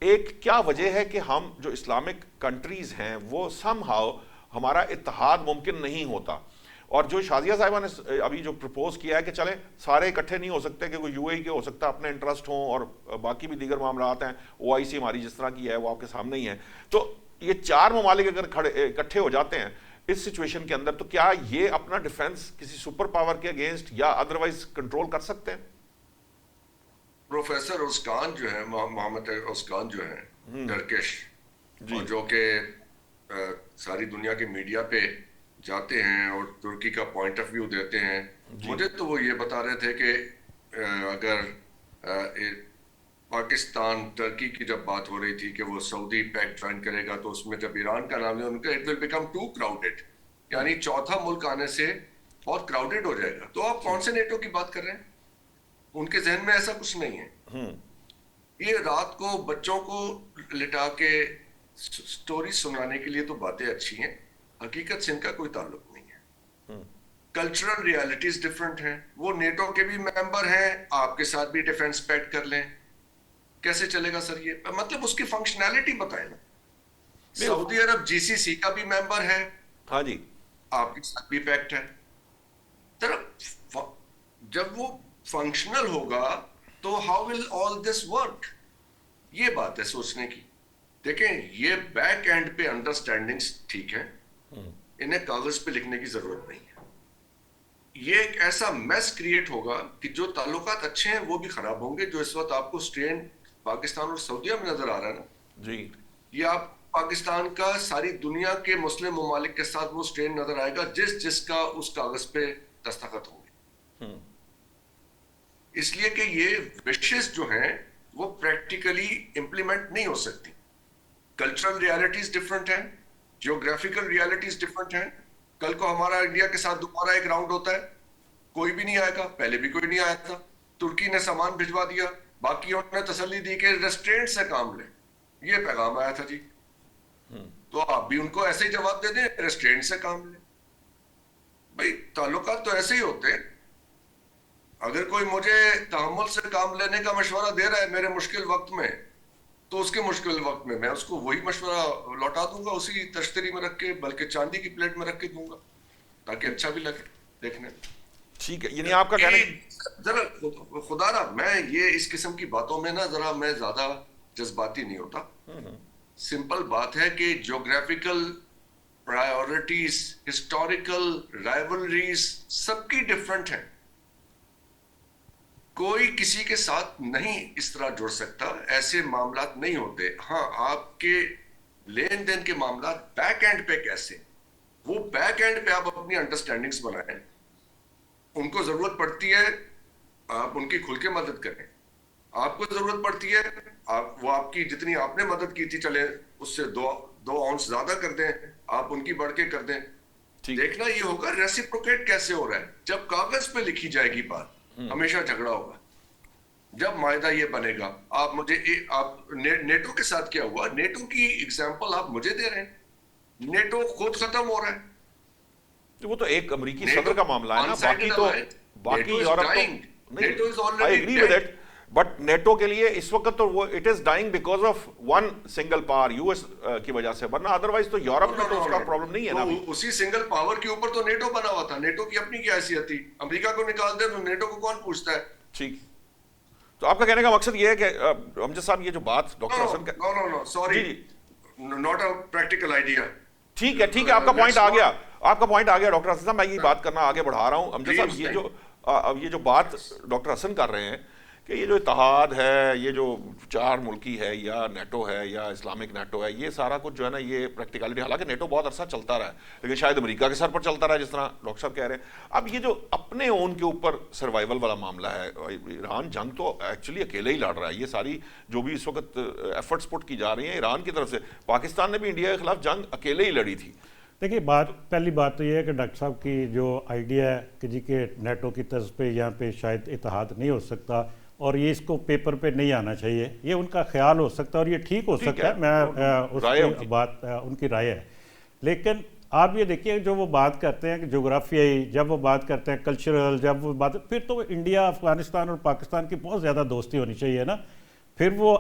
एक क्या वजह है कि हम जो इस्लामिक कंट्रीज हैं वो समहाउ हमारा इत्तेहाद मुमकिन नहीं होता, और जो शाजिया साहिबा ने अभी जो प्रपोज किया है कि चलें सारे इकट्ठे नहीं हो सकते, कि कोई यूएई के हो सकता है अपने इंटरेस्ट हों और बाकी भी दीगर मामलात हैं, ओआईसी हमारी जिस तरह की है वो आपके सामने ही है, तो ये 4 ममालिक अगर इकट्ठे हो जाते हैं इस सिचुएशन के अंदर, तो क्या ये अपना डिफेंस किसी सुपर पावर के अगेंस्ट या अदरवाइज कंट्रोल कर सकते हैं? प्रोफेसर उस्कान जो है, मोहम्मद उस्कान जो है टर्किश, और जो कि सारी दुनिया के मीडिया पे जाते हैं और तुर्की का पॉइंट ऑफ व्यू देते हैं, मुझे तो वो ये बता रहे थे कि अगर पाकिस्तान टर्की की जब बात हो रही थी कि वो सऊदी पैक्ट ज्वाइन करेगा, तो उसमें जब ईरान का नाम लिया उनका, it will become too crowded, यानी चौथा मुल्क आने से बहुत क्राउडेड हो जाएगा। तो आप कौन से नेटो की बात कर रहे हैं? उनके जहन में ऐसा कुछ नहीं है। ये रात को बच्चों को लिटा के स्टोरी सुनाने के लिए तो बातें अच्छी हैं, हकीकत से इनका कोई ताल्लुक नहीं है। कल्चरल रियलिटीज डिफरेंट हैं। वो नेटो के भी मेंबर हैं, आपके साथ भी डिफेंस पैक्ट कर लें, कैसे चलेगा सर? ये मतलब उसकी फंक्शनैलिटी बताएं ना। सऊदी अरब जीसीसी का भी मेंबर है, हाँ जी, आपके साथ भी पैक्ट है। जब वो फंक्शनल होगा तो how will all this work? ये बात है सोचने की। देखें, ये बैक एंड पे अंडरस्टैंडिंग्स ठीक है, इन्हें कागज पे लिखने की जरूरत नहीं है। ये एक ऐसा मैस क्रिएट होगा कि जो ताल्लुकात अच्छे हैं वो भी खराब होंगे। जो इस वक्त आपको स्ट्रेन पाकिस्तान और सऊदीया में नजर आ रहा है ना जी, ये आप पाकिस्तान का सारी दुनिया के मुस्लिम ममालिक के साथ वो स्ट्रेन नजर आएगा जिसका उस कागज पे दस्तखत होंगे। इसलिए कि ये विशेष जो हैं वो प्रैक्टिकली इंप्लीमेंट नहीं हो सकती। कल्चरल रियलिटीज डिफरेंट हैं, जियोग्राफिकल रियलिटीज डिफरेंट हैं। कल को हमारा इंडिया के साथ दोबारा एक राउंड होता है, कोई भी नहीं आएगा, पहले भी कोई नहीं आया था। तुर्की ने सामान भिजवा दिया, बाकियों ने तसल्ली दी कि रेस्ट्रेंट से काम लें, ये पैगाम आया था जी। तो आप भी उनको ऐसे ही जवाब दे दें, रेस्ट्रेंट से काम लें। भाई ताल्लुकात तो ऐसे ही होते हैं। अगर कोई मुझे तहम्मुल से काम लेने का मशवरा दे रहा है मेरे मुश्किल वक्त में, तो उसके मुश्किल वक्त में मैं उसको वही मशवरा लौटा दूंगा, उसी तश्तरी में रख के, बल्कि चांदी की प्लेट में रख के दूंगा, ताकि अच्छा भी लगे देखने। ठीक है, यानी आपका कहना जरा खुदारा, मैं ये इस किस्म की बातों में ना जरा मैं ज्यादा जज्बाती नहीं होता। सिंपल बात है कि ज्योग्राफिकल प्रायोरिटीज, हिस्टोरिकल राइवलरीज सबकी डिफरेंट है। कोई किसी के साथ नहीं इस तरह जुड़ सकता, ऐसे मामलात नहीं होते। हाँ, आपके लेन देन के मामलात बैक एंड पे कैसे, वो बैक एंड पे आप अपनी अंडरस्टैंडिंग्स बनाएं। उनको जरूरत पड़ती है आप उनकी खुल के मदद करें, आपको जरूरत पड़ती है वो आपकी जितनी आपने मदद की थी चले उससे दो आउंस ज्यादा कर दें, आप उनकी बढ़ के कर दें। देखना ये होगा रेसिप्रोकेट कैसे हो रहा है। जब कागज पे लिखी जाएगी बात, हमेशा झगड़ा होगा। जब मायदा ये बनेगा, आप मुझे आप नेटो के साथ क्या हुआ, नेटो की एग्जांपल आप मुझे दे रहे हैं। नेटो खुद खत्म हो रहा है। वो तो एक अमेरिकी सदर का मामला है ना, बाकी यूरोप तो नहीं। I agree with it, but NATO के लिए इस वक्त तो वो it is dying because of one single power, US की वजह से, वरना अदरवाइज तो यूरोप में तो उसका प्रॉब्लम नहीं है ना। उसी सिंगल पावर के ऊपर तो नेटो बना हुआ था। नेटो की अपनी क्या हैसियत थी? अमेरिका को निकाल दे तो नेटो को कौन पूछता है? ठीक, तो आपका कहने का मकसद ये है कि अमजद साहब ये जो बात डॉक्टर हसन का, no sorry, not a practical idea. ठीक है, आपका पॉइंट आ गया, डॉक्टर हसन साहब। मैं ये बात करना आगे बढ़ा रहा हूं। अमजद साहब, ये जो बात डॉक्टर हसन कर रहे हैं कि ये जो इत्तेहाद है, ये जो 4 मुल्की है या नेटो है या इस्लामिक नेटो है, ये सारा कुछ जो है ना ये प्रैक्टिकलिटी, हालांकि नेटो बहुत अरसा चलता रहा है लेकिन शायद अमेरिका के सर पर चलता रहा है, जिस तरह डॉक्टर साहब कह रहे हैं। अब ये जो अपने ओन के ऊपर सर्वाइवल वाला मामला है, ईरान जंग तो एक्चुअली अकेले ही लड़ रहा है। ये सारी जो भी इस वक्त एफर्ट्स पुट की जा रही हैं ईरान की तरफ से, पाकिस्तान ने भी इंडिया के खिलाफ जंग अकेले ही लड़ी थी। देखिए, पहली बात तो ये है कि डॉक्टर साहब की जो आइडिया है कि जी के नेटो की तर्ज पे यहाँ पे शायद इत्तेहाद नहीं हो सकता और ये इसको पेपर पे नहीं आना चाहिए, ये उनका ख्याल हो सकता है और ये ठीक हो सकता है। मैं उसकी बात उनकी राय है। लेकिन आप ये देखिए, जो वो बात करते हैं कि जोग्राफियाई, जब वो बात करते हैं कल्चरल, जब वो बात, फिर तो इंडिया, अफगानिस्तान और पाकिस्तान की बहुत ज़्यादा दोस्ती होनी चाहिए ना। फिर वो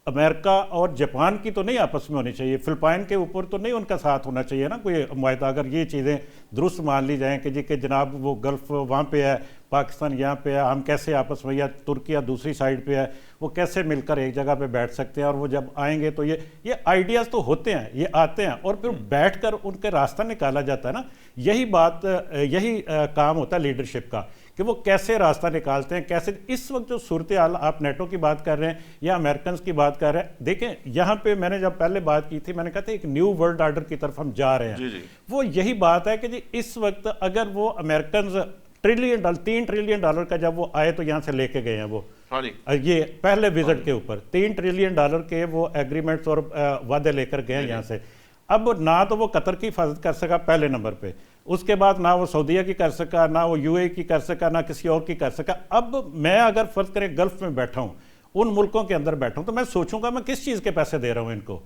अमेरिका और जापान की तो नहीं आपस में होनी चाहिए, फिलिपाइन के ऊपर तो नहीं उनका साथ होना चाहिए ना कोई मुआहदा। अगर ये चीज़ें दुरुस्त मान ली जाएँ कि जी कि जनाब वो गल्फ़ वहाँ पे है, पाकिस्तान यहाँ पे है, हम कैसे आपस में, या तुर्की या दूसरी साइड पे है, वो कैसे मिलकर एक जगह पे बैठ सकते हैं। और वो जब आएंगे तो ये आइडियाज़ तो होते हैं, ये आते हैं और फिर बैठकर उनके रास्ता निकाला जाता है ना। यही बात, यही काम होता है लीडरशिप का कि वो कैसे रास्ता निकालते हैं, कैसे। इस वक्त जो सूरत हाल, आप नेटो की बात कर रहे हैं या अमेरिकन की बात कर रहे हैं, देखें यहाँ पे मैंने जब पहले बात की थी, मैंने कहा था एक न्यू वर्ल्ड ऑर्डर की तरफ हम जा रहे हैं। जी। वो यही बात है कि जी इस वक्त अगर वो अमेरिकन $3 ट्रिलियन का जब वो आए तो यहाँ से लेके गए हैं वो, हाँ जी। ये पहले विजिट के ऊपर $3 ट्रिलियन के वो एग्रीमेंट्स और वादे लेकर गए यहाँ से। अब ना तो वो कतर की हिफाजत कर सका पहले नंबर पे, उसके बाद ना वो सऊदीया की कर सका, ना वो यूएई की कर सका, ना किसी और की कर सका। अब मैं अगर फर्ज करें गल्फ में बैठा हूँ, उन मुल्कों के अंदर बैठा हूँ, तो मैं सोचूंगा मैं किस चीज़ के पैसे दे रहा हूँ इनको।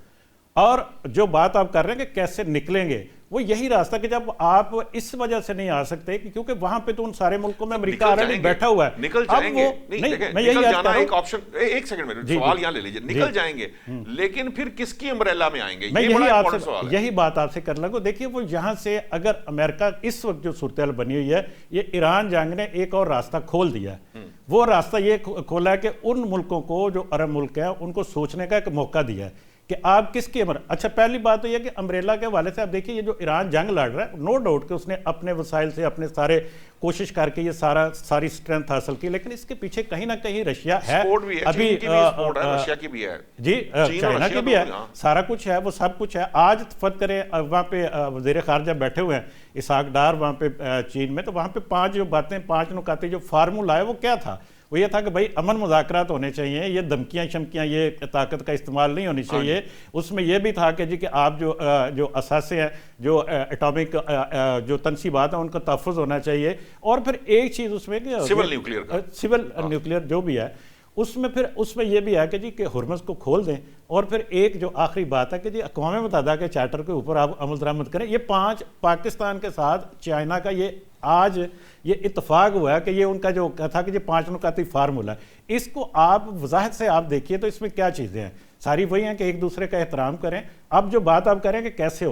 और जो बात आप कर रहे हैं कि कैसे निकलेंगे, वो यही रास्ता कि जब आप इस वजह से नहीं आ सकते कि क्योंकि वहां पे तो उन सारे मुल्कों में अमेरिका ऑलरेडी बैठा हुआ है, निकल अब जाएंगे। वो नहीं, मैं यही निकल अर्ज कर जाना रहा एक हूं। ऑप्शन। एक सेकंड में सवाल यहां ले लीजिए, निकल जाएंगे लेकिन फिर किसकी अम्ब्रेला में आएंगे, मैं ये बड़ा यही इंपॉर्टेंट सवाल है। यही बात आपसे कर लगूं। देखिए वो यहां से अगर अमेरिका इस वक्त जो सूरत बनी हुई है, ये ईरान जंग ने एक और रास्ता खोल दिया है। वो रास्ता ये खोला है कि उन मुल्कों को जो अरब मुल्क है उनको सोचने का एक मौका दिया है कि आप किसकी अच्छा पहली बात तो यह कि अम्ब्रेला के हवाले से आप देखिए, ये जो ईरान जंग लड़ रहा है, नो डाउट कि उसने अपने वसाइल से अपने सारे कोशिश करके ये सारी स्ट्रेंथ हासिल की, लेकिन इसके पीछे कहीं ना कहीं रशिया है, भी है, अभी चीन की भी सपोर्ट है, रशिया की भी है जी, चाइना की भी है, सारा कुछ है, वो सब कुछ है। आज फर्क करें वहाँ पे वज़ीर ख़ारजा बैठे हुए हैं इसहाक डार वहाँ पे चीन में, तो वहाँ पे 5 जो बातें, 5 नुकाते जो फार्मूला है वो क्या था? वो ये था कि भाई अमन मुज़ाकरात होने चाहिए, ये धमकियाँ शमकियाँ, ये ताकत का इस्तेमाल नहीं होनी चाहिए। उसमें यह भी था कि जी कि आप जो असासे हैं, जो एटॉमिक जो तनसीबात हैं, उनका तहफ़्फ़ुज़ होना चाहिए। और फिर एक चीज़ उसमें कि सिविल न्यूक्लियर जो भी है उसमें यह भी है कि जी कि हुर्मुज़ को खोल दें। और फिर एक जो आखिरी बात है कि जी अक़वाम मुत्तहिदा के चार्टर के ऊपर आप अमल दरामद करें। ये 5 पाकिस्तान के साथ चाइना का ये आज ये इत्तफाक हुआ है कि ये उनका जो था कि ये 5 नुकाती फार्मूला है, इसको आप वजाहत से आप देखिए तो इसमें क्या चीज़ें हैं, सारी वही हैं कि एक दूसरे का एहतराम करें। अब जो बात आप करें कि कैसे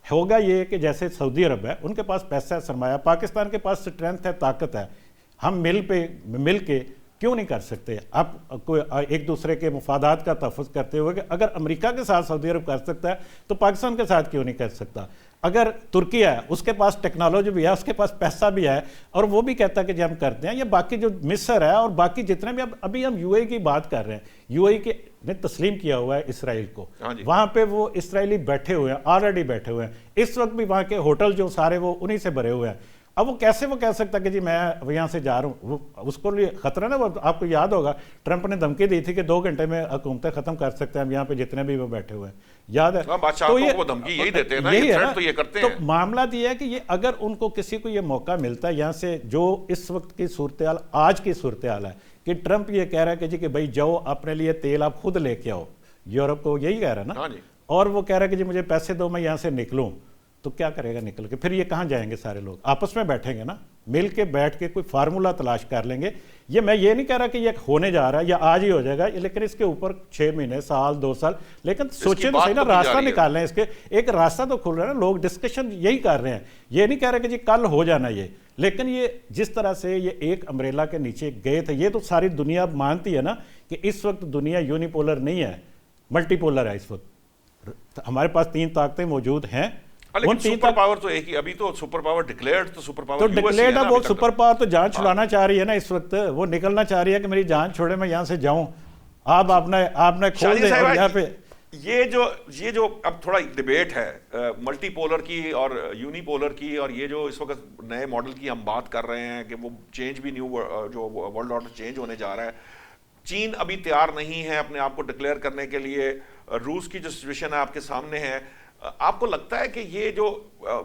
होगा ये कि जैसे सऊदी अरब है, उनके पास पैसा है, सरमाया, पाकिस्तान के पास स्ट्रेंथ है, ताकत है, हम मिल के क्यों नहीं कर सकते? आप कोई एक दूसरे के मुफादात का तहफ़्फ़ुज़ करते हुए कि अगर अमेरिका के साथ सऊदी अरब कर सकता है तो पाकिस्तान के साथ क्यों नहीं कर सकता? अगर तुर्की है, उसके पास टेक्नोलॉजी भी है, उसके पास पैसा भी है, और वो भी कहता है कि जी हम करते हैं। या बाकी जो मिस्र है और बाकी जितने भी, अभी हम यूएई की बात कर रहे हैं, यूएई के ने तस्लीम किया हुआ है इसराइल को, वहाँ पे वो इसराइली बैठे हुए हैं, ऑलरेडी बैठे हुए हैं। इस वक्त भी वहाँ के होटल जो सारे वो उन्हीं से भरे हुए हैं। अब वो कैसे वो कह सकता कि जी मैं यहाँ से जा रहा हूँ? वो उसको लिए खतरा ना। वो आपको याद होगा ट्रंप ने धमकी दी थी कि 2 घंटे में हुकूमतें खत्म कर सकते हैं हम यहाँ पे जितने भी वो बैठे हुए हैं, याद है? तो ये वो धमकी यही देते हैं ना, ये थ्रेट तो ये करते हैं। तो मामला ये है कि ये अगर उनको किसी को ये मौका मिलता है यहाँ से, जो इस वक्त की सूरत हाल, आज की सूरत हाल है कि ट्रंप ये कह रहा है कि जी कि भाई जाओ अपने लिए तेल आप खुद लेके आओ, यूरोप को यही कह रहा है ना, और वो कह रहा है कि जी मुझे पैसे दो मैं यहाँ से निकलूँ। तो क्या करेगा निकल के? फिर ये कहाँ जाएंगे? सारे लोग आपस में बैठेंगे ना, मिल के बैठ के कोई फार्मूला तलाश कर लेंगे। मैं ये नहीं कह रहा कि ये होने जा रहा है या आज ही हो जाएगा, लेकिन इसके ऊपर 6 महीने, साल, 2 साल, लेकिन सोचे तो सही ना, रास्ता निकाल लें इसके। एक रास्ता तो खुल रहा है ना, लोग डिस्कशन यही कर रहे हैं, ये नहीं कह रहे कि जी कल हो जाना ये। लेकिन ये जिस तरह से ये एक अम्ब्रेला के नीचे गए थे, ये तो सारी दुनिया मानती है ना कि इस वक्त दुनिया यूनिपोलर नहीं है, मल्टीपोलर है। इस वक्त हमारे पास 3 ताकतें मौजूद हैं। लेकिन सुपर पावर तो एक ही, अभी तो सुपर पावर डिक्लेयर्ड, तो सुपर पावर तो डिक्लेयर्ड है। वो सुपर पावर तो जान छुड़ाना चाह रही है ना इस वक्त, वो निकलना चाह रही है कि मेरी जान छोड़े, मैं यहाँ से जाऊं। आप आपने खोल दे यहाँ पे। ये जो अब थोड़ा डिबेट है मल्टीपोलर की और यूनिपोलर की, और ये जो इस वक्त नए मॉडल की हम बात कर रहे हैं कि वो चेंज भी न्यू जो वर्ल्ड ऑर्डर चेंज होने जा रहा है। चीन अभी तैयार नहीं है अपने आप को डिक्लेयर करने के लिए, रूस की जो सिचुएशन है आपके सामने है। आपको लगता है कि ये जो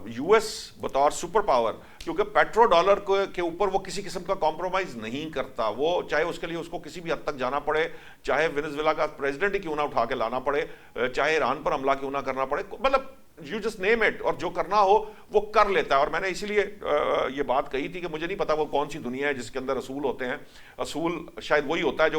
यूएस बतौर सुपर पावर, क्योंकि पेट्रो डॉलर के ऊपर वो किसी किस्म का कॉम्प्रोमाइज नहीं करता, वो चाहे उसके लिए उसको किसी भी हद तक जाना पड़े, चाहे वेनेजुएला का प्रेसिडेंट ही क्यों ना उठा के लाना पड़े, चाहे ईरान पर हमला क्यों ना करना पड़े, मतलब यू जस्ट नेम इट, और जो करना हो वो कर लेता है। और मैंने इसीलिए ये बात कही थी कि मुझे नहीं पता वो कौन सी दुनिया है जिसके अंदर असूल होते हैं। असूल शायद वही होता है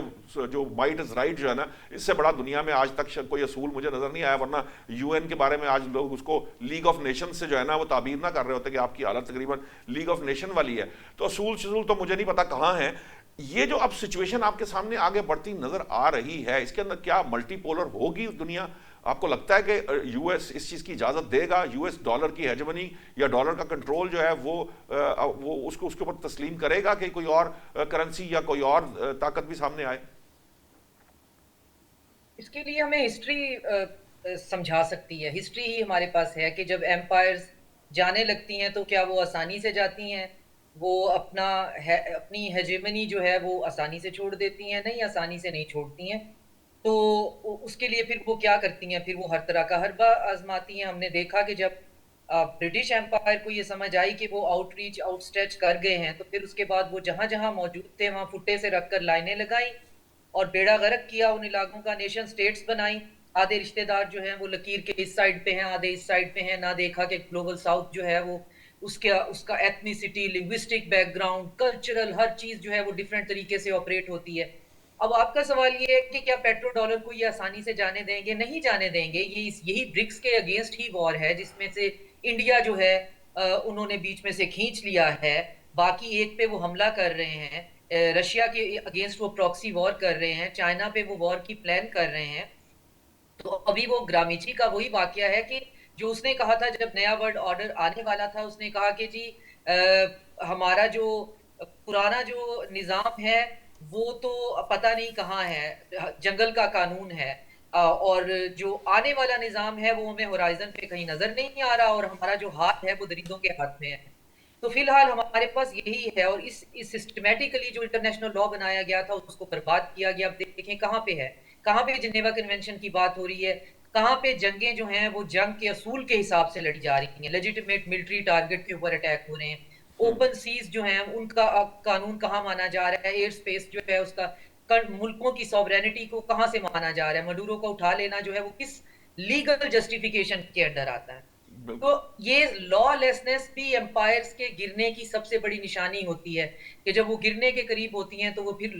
जो माइट इज राइट जो है ना, इससे बड़ा दुनिया में आज तक कोई असूल मुझे नजर नहीं आया। वरना यूएन के बारे में आज लोग उसको लीग ऑफ नेशन से जो है ना वो ताबीर ना कर रहे होते कि आपकी हालत तकरीबन लीग ऑफ नेशन वाली है। तो असूल तो मुझे नहीं पता कहाँ है। ये जो अब सिचुएशन आपके सामने आगे बढ़ती नजर आ रही है, इसके अंदर क्या मल्टीपोलर होगी दुनिया? आपको लगता है कि यूएस इस चीज की इजाजत देगा? यूएस डॉलर की हेजेमनी या डॉलर का कंट्रोल जो है वो उसके ऊपर तस्लीम करेगा कि कोई और करेंसी या कोई और ताकत भी सामने आए? इसके लिए हमें हिस्ट्री समझा सकती है। हिस्ट्री ही हमारे पास है कि जब एम्पायर्स जाने लगती हैं तो क्या वो आसानी से जाती हैं? वो अपनी हेजेमनी जो है वो आसानी से छोड़ देती हैं, नहीं आसानी से नहीं छोड़ती हैं। तो उसके लिए फिर वो क्या करती हैं, फिर वो हर तरह का हरबा आजमाती हैं। हमने देखा कि जब ब्रिटिश एम्पायर को ये समझ आई कि वो आउटरीच आउटस्ट्रेच कर गए हैं, तो फिर उसके बाद वो जहां जहां मौजूद थे वहां फुट्टे से रखकर लाइनें लगाई और बेड़ा गर्क किया उन इलाकों का, नेशन स्टेट्स बनाई। आधे रिश्तेदार जो हैं वो लकीर के इस साइड पे हैं, आधे इस साइड पे हैं। ना देखा कि ग्लोबल साउथ जो है वो उसका एथनिसिटी, लिंग्विस्टिक बैकग्राउंड, कल्चरल हर चीज जो है वो डिफरेंट तरीके से ऑपरेट होती है। अब आपका सवाल ये है कि क्या पेट्रो डॉलर को ये आसानी से जाने देंगे? नहीं जाने देंगे। यही ब्रिक्स के अगेंस्ट ही वॉर है, जिसमें से इंडिया जो है उन्होंने बीच में से खींच लिया है। बाकी एक पे वो हमला कर रहे हैं, रशिया के अगेंस्ट वो प्रॉक्सी वॉर कर रहे हैं, चाइना पे वो वॉर की प्लान कर रहे हैं। तो अभी वो ग्रामीची का वही वाकया है कि जो उसने कहा था जब नया वर्ल्ड ऑर्डर आने वाला था, उसने कहा कि जी हमारा जो पुराना जो निज़ाम है वो तो पता नहीं कहाँ है, जंगल का कानून है, और जो आने वाला निज़ाम है वो हमें होराइजन पे कहीं नजर नहीं आ रहा, और हमारा जो हाथ है वो दरिंदों के हाथ में है। तो फिलहाल हमारे पास यही है, और इस सिस्टमेटिकली जो इंटरनेशनल लॉ बनाया गया था उसको बर्बाद किया गया। अब देखें कहाँ पे है, कहाँ पे जिनेवा कन्वेंशन की बात हो रही है, कहाँ पे जंगें जो हैं वो जंग के असूल के हिसाब से लड़ी जा रही हैं, लेजिटिमेट मिलिट्री टारगेट के ऊपर अटैक हो रहे हैं। ओपन सीज जो हैं उनका कानून कहाँ माना जा रहा है, एयर स्पेस जो है उसका मुल्कों की सॉवरेनिटी को कहाँ से माना जा रहा है, मडूरो को उठा लेना जो है वो किस लीगल जस्टिफिकेशन के अंडर आता है। तो ये लॉलेसनेस भी एम्पायर्स के गिरने की सबसे बड़ी निशानी होती है कि जब वो गिरने के करीब होती हैं तो वो फिर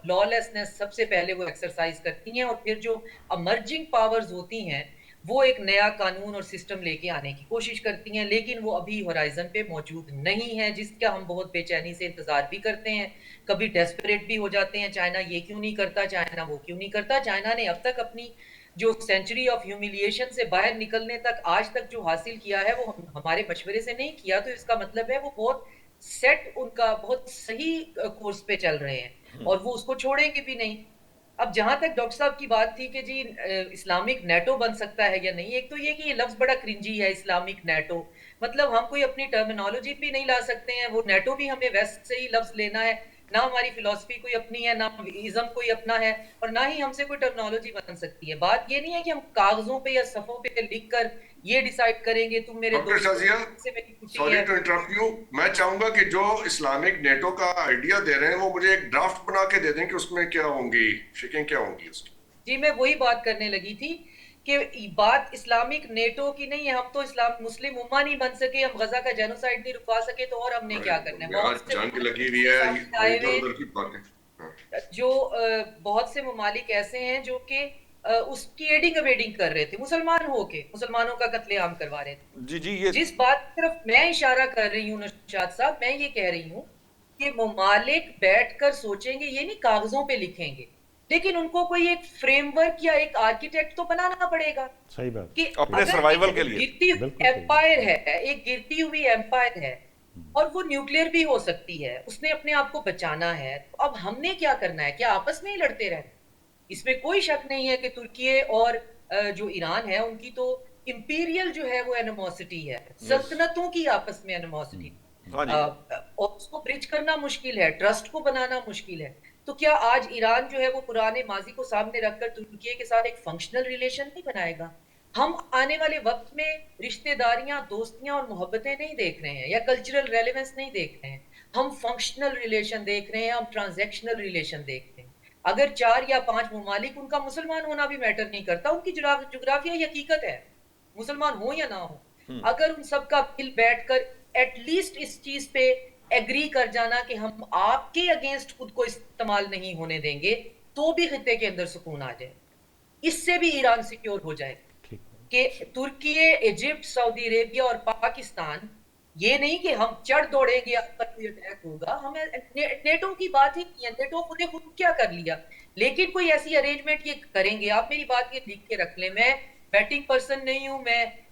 लॉलेसनेस सबसे पहले वो एक्सरसाइज करती हैं, और फिर जो अमर्जिंग पावर्स होती हैं वो एक नया कानून और सिस्टम लेके आने की कोशिश करती हैं, लेकिन वो अभी होराइजन पे मौजूद नहीं है, जिसका हम बहुत बेचैनी से इंतजार भी करते हैं। कभी डेस्परेट भी हो जाते हैं, चाइना ये क्यों नहीं करता, चाइना वो क्यों नहीं करता। चाइना ने अब तक अपनी जो सेंचुरी ऑफ ह्यूमिलिएशन से बाहर निकलने तक आज तक जो हासिल किया है वो हमारे मशवरे से नहीं किया, तो इसका मतलब है वो बहुत सेट, उनका बहुत सही कोर्स पे चल रहे हैं और वो उसको छोड़ेंगे भी नहीं। अब जहां तक डॉक्टर साहब की बात थी कि जी इस्लामिक नेटो बन सकता है या नहीं, एक तो ये कि ये लफ्ज बड़ा क्रिंजी है, इस्लामिक नेटो। मतलब हम कोई अपनी टर्मिनोलॉजी भी नहीं ला सकते हैं, वो नेटो भी हमें वेस्ट से ही लफ्ज लेना है, ना हमारी फिलॉसफी कोई अपनी है, ना इज्म कोई अपना है, और ना ही हमसे कोई टर्मिनोलॉजी बन सकती है। बात ये नहीं है कि हम कागजों पे या सफ़ों पे लिख कर ये डिसाइड करेंगे तुम मेरे डॉक्टर शाजिया, से मेरी कुटी सॉरी है। टू इंटरप्ट यू, मैं चाहूंगा कि जो इस्लामिक नेटो का आइडिया दे रहे हैं वो मुझे एक ड्राफ्ट बना के दे दें कि उसमें क्या होंगी, शिकें क्या होंगी उसकी। जी मैं वही बात करने लगी थी कि बात इस्लामिक नेटो की नहीं है। हम तो इस्लाम मुस्लिम उम्मा नहीं बन सके, हम गजा का जेनोसाइड नहीं रुकवा सके, तो और हमने क्या करना है। आज बहुत से जंग लगी हुई है, सामने आए इधर हुए उधर की बातें। हाँ। जो बहुत से ममालिक ऐसे हैं जो कि उसकी एडिंग अबेडिंग कर रहे थे, मुसलमान होके मुसलमानों का कत्लेआम करवा रहे थे। जी जी, ये जिस बात की तरफ मैं इशारा कर रही हूँ नौशाद साहब, मैं ये कह रही हूँ कि ममालिक बैठकर सोचेंगे, ये नहीं कागजों पे लिखेंगे, लेकिन उनको कोई एक फ्रेमवर्क या एक आर्किटेक्ट तो बनाना पड़ेगा सही बात। कि अपने अगर सर्वाइवल एक के लिए। गिरती हुई बिल्कुल सही। एम्पायर है, एक गिरती हुई एम्पायर है और वो न्यूक्लियर भी हो सकती है, उसने अपने आप को बचाना है, तो अब हमने क्या करना है? क्या आपस में ही लड़ते रहना? इसमें कोई शक नहीं है कि तुर्की और जो ईरान है उनकी तो इंपीरियल जो है वो एनिमोसिटी है, सल्तनतों की आपस में एनिमोसिटी, हाँ जी। और उसको ब्रिज करना मुश्किल है, ट्रस्ट को बनाना मुश्किल है। तो क्या आज ईरान जो है वो पुराने माजी को सामने रखकर तुर्की के साथ एक फंक्शनल रिलेशन नहीं बनाएगा? हम आने वाले वक्त में रिश्तेदारियां, दोस्तियां और मोहब्बतें नहीं देख रहे हैं, या कल्चरल रेलेवेंस नहीं देख रहे हैं, हम फंक्शनल रिलेशन देख रहे हैं, हम ट्रांजैक्शनल रिलेशन देख रहे हैं। अगर 4 या 5 ममालिक, उनका मुसलमान होना भी मैटर नहीं करता, उनकी जुग्राफियाई हकीकत है, मुसलमान हो या ना हो, अगर उन सबका दिल बैठकर एटलीस्ट इस चीज पे एग्री कर जाना कि हम आपके अगेंस्ट खुद को इस्तेमाल नहीं होने देंगे, तो भी खित्ते के अंदर सुकून आ जाए। इससे भी ईरान सिक्योर हो जाए ठीक। कि तुर्की, इजिप्ट, सऊदी अरेबिया और पाकिस्तान, ये नहीं कि हम चढ़ दौड़ेंगे अब तक कोई अटैक होगा। हमें नेटो की बात ही नहीं है, नेटो ने खुद क्या कर लिया, लेकिन कोई ऐसी अरेंजमेंट ये करेंगे। आप मेरी बात ये लिख के रख लें, मैं बैटिंग पर्सन नहीं हूं, मैं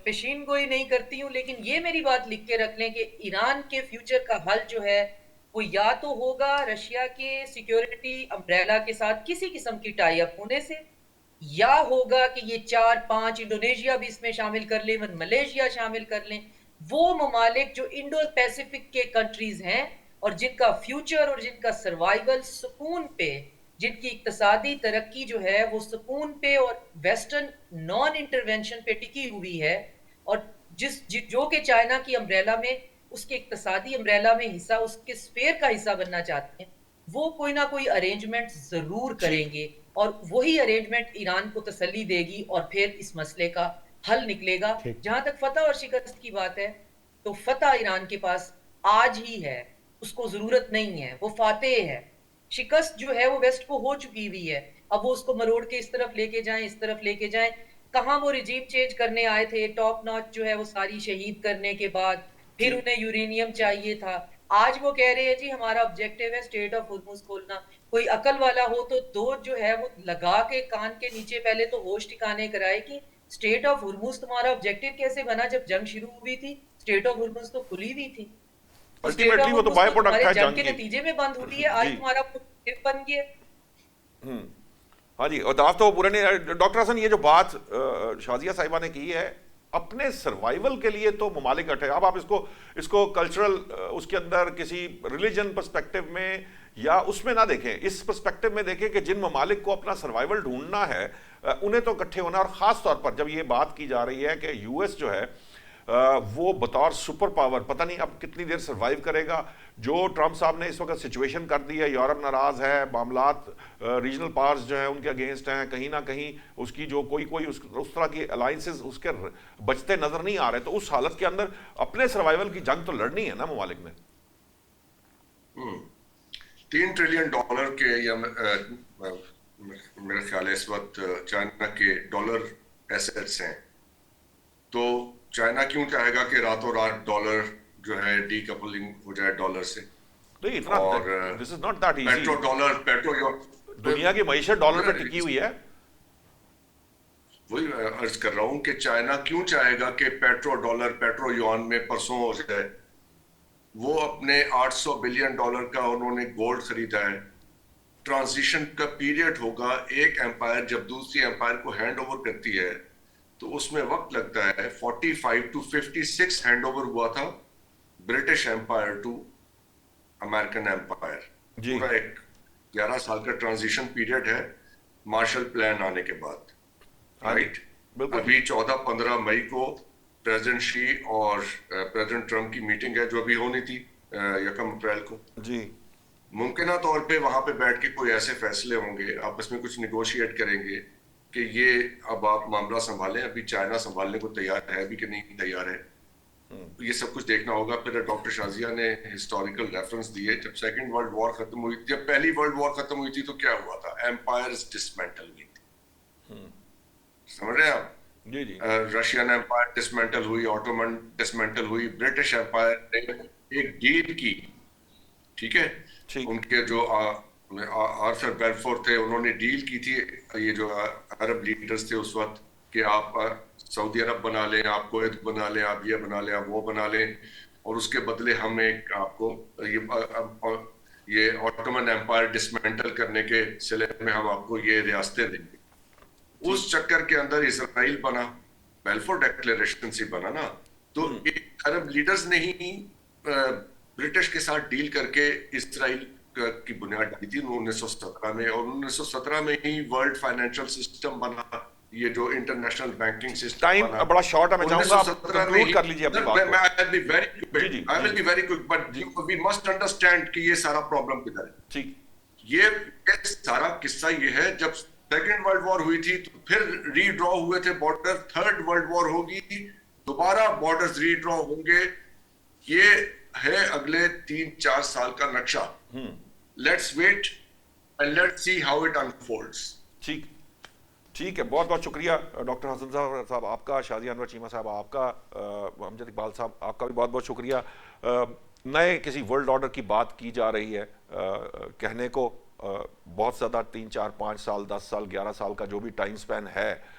पेशीन गोई नहीं करती हूं, लेकिन ये मेरी बात लिख के रख लें कि ईरान के फ्यूचर का हल जो है वो या तो होगा रशिया के सिक्योरिटी अम्ब्रेला के साथ किसी किस्म की टाई अप होने से, या होगा कि ये 4-5 इंडोनेशिया भी इसमें शामिल कर लें, मलेशिया शामिल कर लें, वो ममालिक जो इंडो पैसिफिक के कंट्रीज हैं और जिनका फ्यूचर और जिनका सर्वाइवल सुकून पे, जिनकी इक्तसादी तरक्की जो है वो सुकून पे और वेस्टर्न नॉन इंटरवेंशन पे टिकी हुई है, और जो कि चाइना की अम्ब्रेला में, उसके इक्तसादी अम्ब्रेला में हिस्सा, उसके स्फेयर का हिस्सा बनना चाहते हैं, वो कोई ना कोई अरेंजमेंट जरूर करेंगे, और वही अरेंजमेंट ईरान को तसल्ली देगी और फिर इस मसले का हल निकलेगा। ठीक। जहां तक फतह और शिकस्त की बात है, तो फतह ईरान के पास आज ही है, उसको जरूरत नहीं है, वो फातेह है। शिकस्त जो है वो वेस्ट को हो चुकी हुई है, अब वो उसको मरोड़ के इस तरफ लेके जाएं, इस तरफ लेके जाएं। कहां वो रिजीम चेंज करने आए थे, टॉप नॉच जो है वो सारी शहीद करने के बाद, फिर जी उन्हें यूरेनियम चाहिए था। आज वो कह रहे हैं जी हमारा ऑब्जेक्टिव है स्टेट ऑफ हुर्मुज खोलना। कोई अकल वाला हो तो दो जो है वो लगा के कान के नीचे पहले तो होश ठिकाने कराए कि स्टेट ऑफ हुर्मुज तुम्हारा ऑब्जेक्टिव कैसे बना, जब जंग शुरू हुई थी स्टेट ऑफ हुर्मुज तो खुली हुई थी। तो स्टेट अल्टीमेटली ऑफ वो तो हुर्मुज बाय तो प्रोडक्ट तुम्हारे है जंग जंग के की। नतीजे में बंद हुई है, आज जी तुम्हारा ऑब्जेक्टिव बन गया। हाँ जी, और दाव तो बुरा नहीं। डॉक्टर हसन, ये जो बात शाजिया साहिबा ने की है, अपने सर्वाइवल के लिए तो ममालिक अटे। अब आप इसको इसको कल्चरल उसके अंदर किसी रिलीजन पर्सपेक्टिव में या उसमें ना देखें, इस पर्सपेक्टिव में देखें कि जिन ममालिक को अपना सर्वाइवल ढूंढना है उन्हें तो इकट्ठे होना। और ख़ास तौर पर जब ये बात की जा रही है कि यूएस जो है वो बतौर सुपर पावर पता नहीं अब कितनी देर सर्वाइव करेगा। जो ट्रंप साहब ने इस वक्त सिचुएशन कर दी है, यूरोप नाराज है, मामलात रीजनल पावर्स जो है उनके अगेंस्ट हैं, कहीं ना कहीं उसकी जो कोई उस तरह की अलायंसेस उसके बचते नजर नहीं आ रहे। तो उस हालत के अंदर अपने सर्वाइवल की जंग तो लड़नी है ना ममालिक ने। $3 ट्रिलियन के या मेरे ख्याल है इस वक्त चाइना के डॉलर एसेट्स हैं। तो चाइना क्यों चाहेगा कि रातों रात डॉलर जो है डीकपलिंग हो जाए डॉलर से? नहीं, इतना और this is not that petro easy. Dollar दुनिया की मईशत डॉलर पे टिकी हुई है। वही अर्ज कर रहा हूं कि चाइना क्यों चाहेगा कि पेट्रो डॉलर पेट्रो युआन में परसों हो जाए। वो अपने $800 बिलियन का उन्होंने गोल्ड खरीदा है। ट्रांजिशन का पीरियड होगा, एक एम्पायर जब दूसरी एम्पायर को हैंड ओवर करती है तो उसमें वक्त लगता है। 45 to 56 हैंड ओवर हुआ था British empire to American empire. जी पूरा एक 11 साल का ट्रांजिशन पीरियड है मार्शल प्लान आने के बाद, राइट। बिल्कुल। अभी 14-15 मई को प्रेसिडेंट शी और प्रेसिडेंट ट्रम्प की मीटिंग है जो अभी होनी थी 1 अप्रैल को। जी मुमकिन तौर पे वहां पे बैठ के कोई ऐसे फैसले होंगे, आपस में कुछ निगोशिएट करेंगे कि ये अब आप मामला संभालें। अभी चाइना संभालने को तैयार है भी कि नहीं तैयार है, ये सब कुछ देखना होगा। फिर डॉक्टर शाजिया ने हिस्टोरिकल रेफरेंस दिए, जब सेकंड वर्ल्ड वॉर खत्म हुई, जब पहली वर्ल्ड वॉर खत्म हुई थी तो क्या हुआ था? एम्पायर्स डिसमेंटल हुई थी, समझ रहे हैं आप? जी जी रशियन एम्पायर डिसमेंटल हुई, ऑटोमन डिसमेंटल हुई, ब्रिटिश एम्पायर ने एक डील की, ठीक है। ठीक। उनके जो आर्थर बेलफोर थे, उन्होंने डील की थी ये जो अरब लीडर्स थे उस वक्त कि आप सऊदी अरब बना लें, आप कुवैत बना लें, आप ये बना लें, आप वो बना लें, और उसके बदले हम एक आपको ये ऑटोमन एम्पायर डिसमेंटल करने के सिले में हम आपको ये रियासतें देंगे। उस चक्कर के अंदर इसराइल बना, बेलफोर डिक्लेरेशन से बना ना। तो अरब लीडर्स ने ही ब्रिटिश के साथ डील करके इसराइल की बुनियाद डाली थी 1917 में, और 1917 में ही वर्ल्ड फाइनेंशियल सिस्टम बना, ये जो इंटरनेशनल बैंकिंग सिस्टम टाइम बना। बड़ा शॉर्ट है, मैं चाहूंगा आप 1917 में कंक्लूड ही- कर लीजिए अपनी बात को। I will be very quick. Ji, ji, I will ji. be very quick, but we must understand कि ये सारा प्रॉब्लम किधर है। ठीक। ये सारा किस्सा ये है, जब सेकेंड वर्ल्ड वॉर हुई थी तो फिर रीड्रॉ हुए थे बॉर्डर, थर्ड वर्ल्ड वॉर होगी, दोबारा बॉर्डर्स रीड्रॉ होंगे। ये है अगले 3-4 साल का नक्शा। Let's wait and let's see how it unfolds. ठीक ठीक है, बहुत बहुत शुक्रिया डॉक्टर हसन साहब आपका, शाजिया अनवर चीमा साहब आपका, अमजद इकबाल साहब आपका भी बहुत बहुत शुक्रिया। नए किसी वर्ल्ड ऑर्डर की बात की जा रही है, कहने को बहुत ज़्यादा 3-4-5 साल 10 साल 11 साल का जो भी टाइम स्पैन है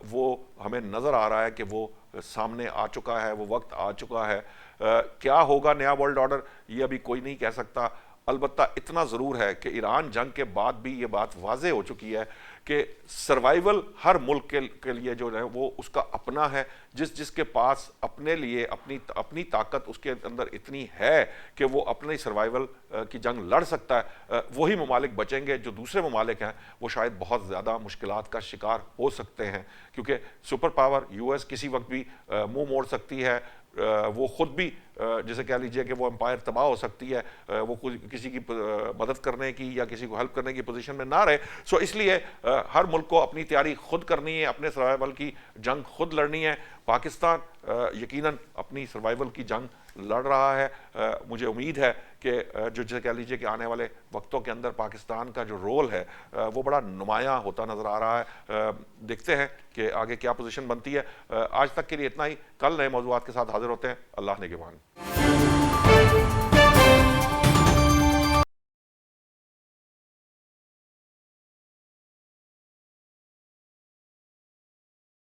वो हमें नज़र आ रहा है कि वो सामने आ चुका है, वो वक्त आ चुका है। क्या होगा नया वर्ल्ड ऑर्डर ये अभी कोई नहीं कह सकता। अलबत्ता इतना ज़रूर है कि ईरान जंग के बाद भी ये बात वाज़े हो चुकी है कि सर्वाइवल हर मुल्क के लिए जो है वो उसका अपना है। जिसके पास अपने लिए अपनी ताकत उसके अंदर इतनी है कि वो अपने सर्वाइवल की जंग लड़ सकता है, वही ममालिक बचेंगे। जो दूसरे ममालिक हैं वो शायद बहुत ज़्यादा मुश्किलात का शिकार हो सकते हैं, क्योंकि सुपर पावर यूएस किसी वक्त भी मुंह मोड़ सकती है। वो खुद भी जैसे कह लीजिए कि वो एम्पायर तबाह हो सकती है, वो किसी की मदद करने की या किसी को हेल्प करने की पोजीशन में ना रहे। सो इसलिए हर मुल्क को अपनी तैयारी खुद करनी है, अपने सर्वाइवल की जंग खुद लड़नी है। पाकिस्तान यकीनन अपनी सर्वाइवल की जंग लड़ रहा है। मुझे उम्मीद है कि जो जैसे कह लीजिए कि आने वाले वक्तों के अंदर पाकिस्तान का जो रोल है वो बड़ा नुमायां होता नज़र आ रहा है। देखते हैं कि आगे क्या पोजीशन बनती है। आज तक के लिए इतना ही, कल नए मौज़ूआत के साथ हाजिर होते हैं। अल्लाह निगहबान।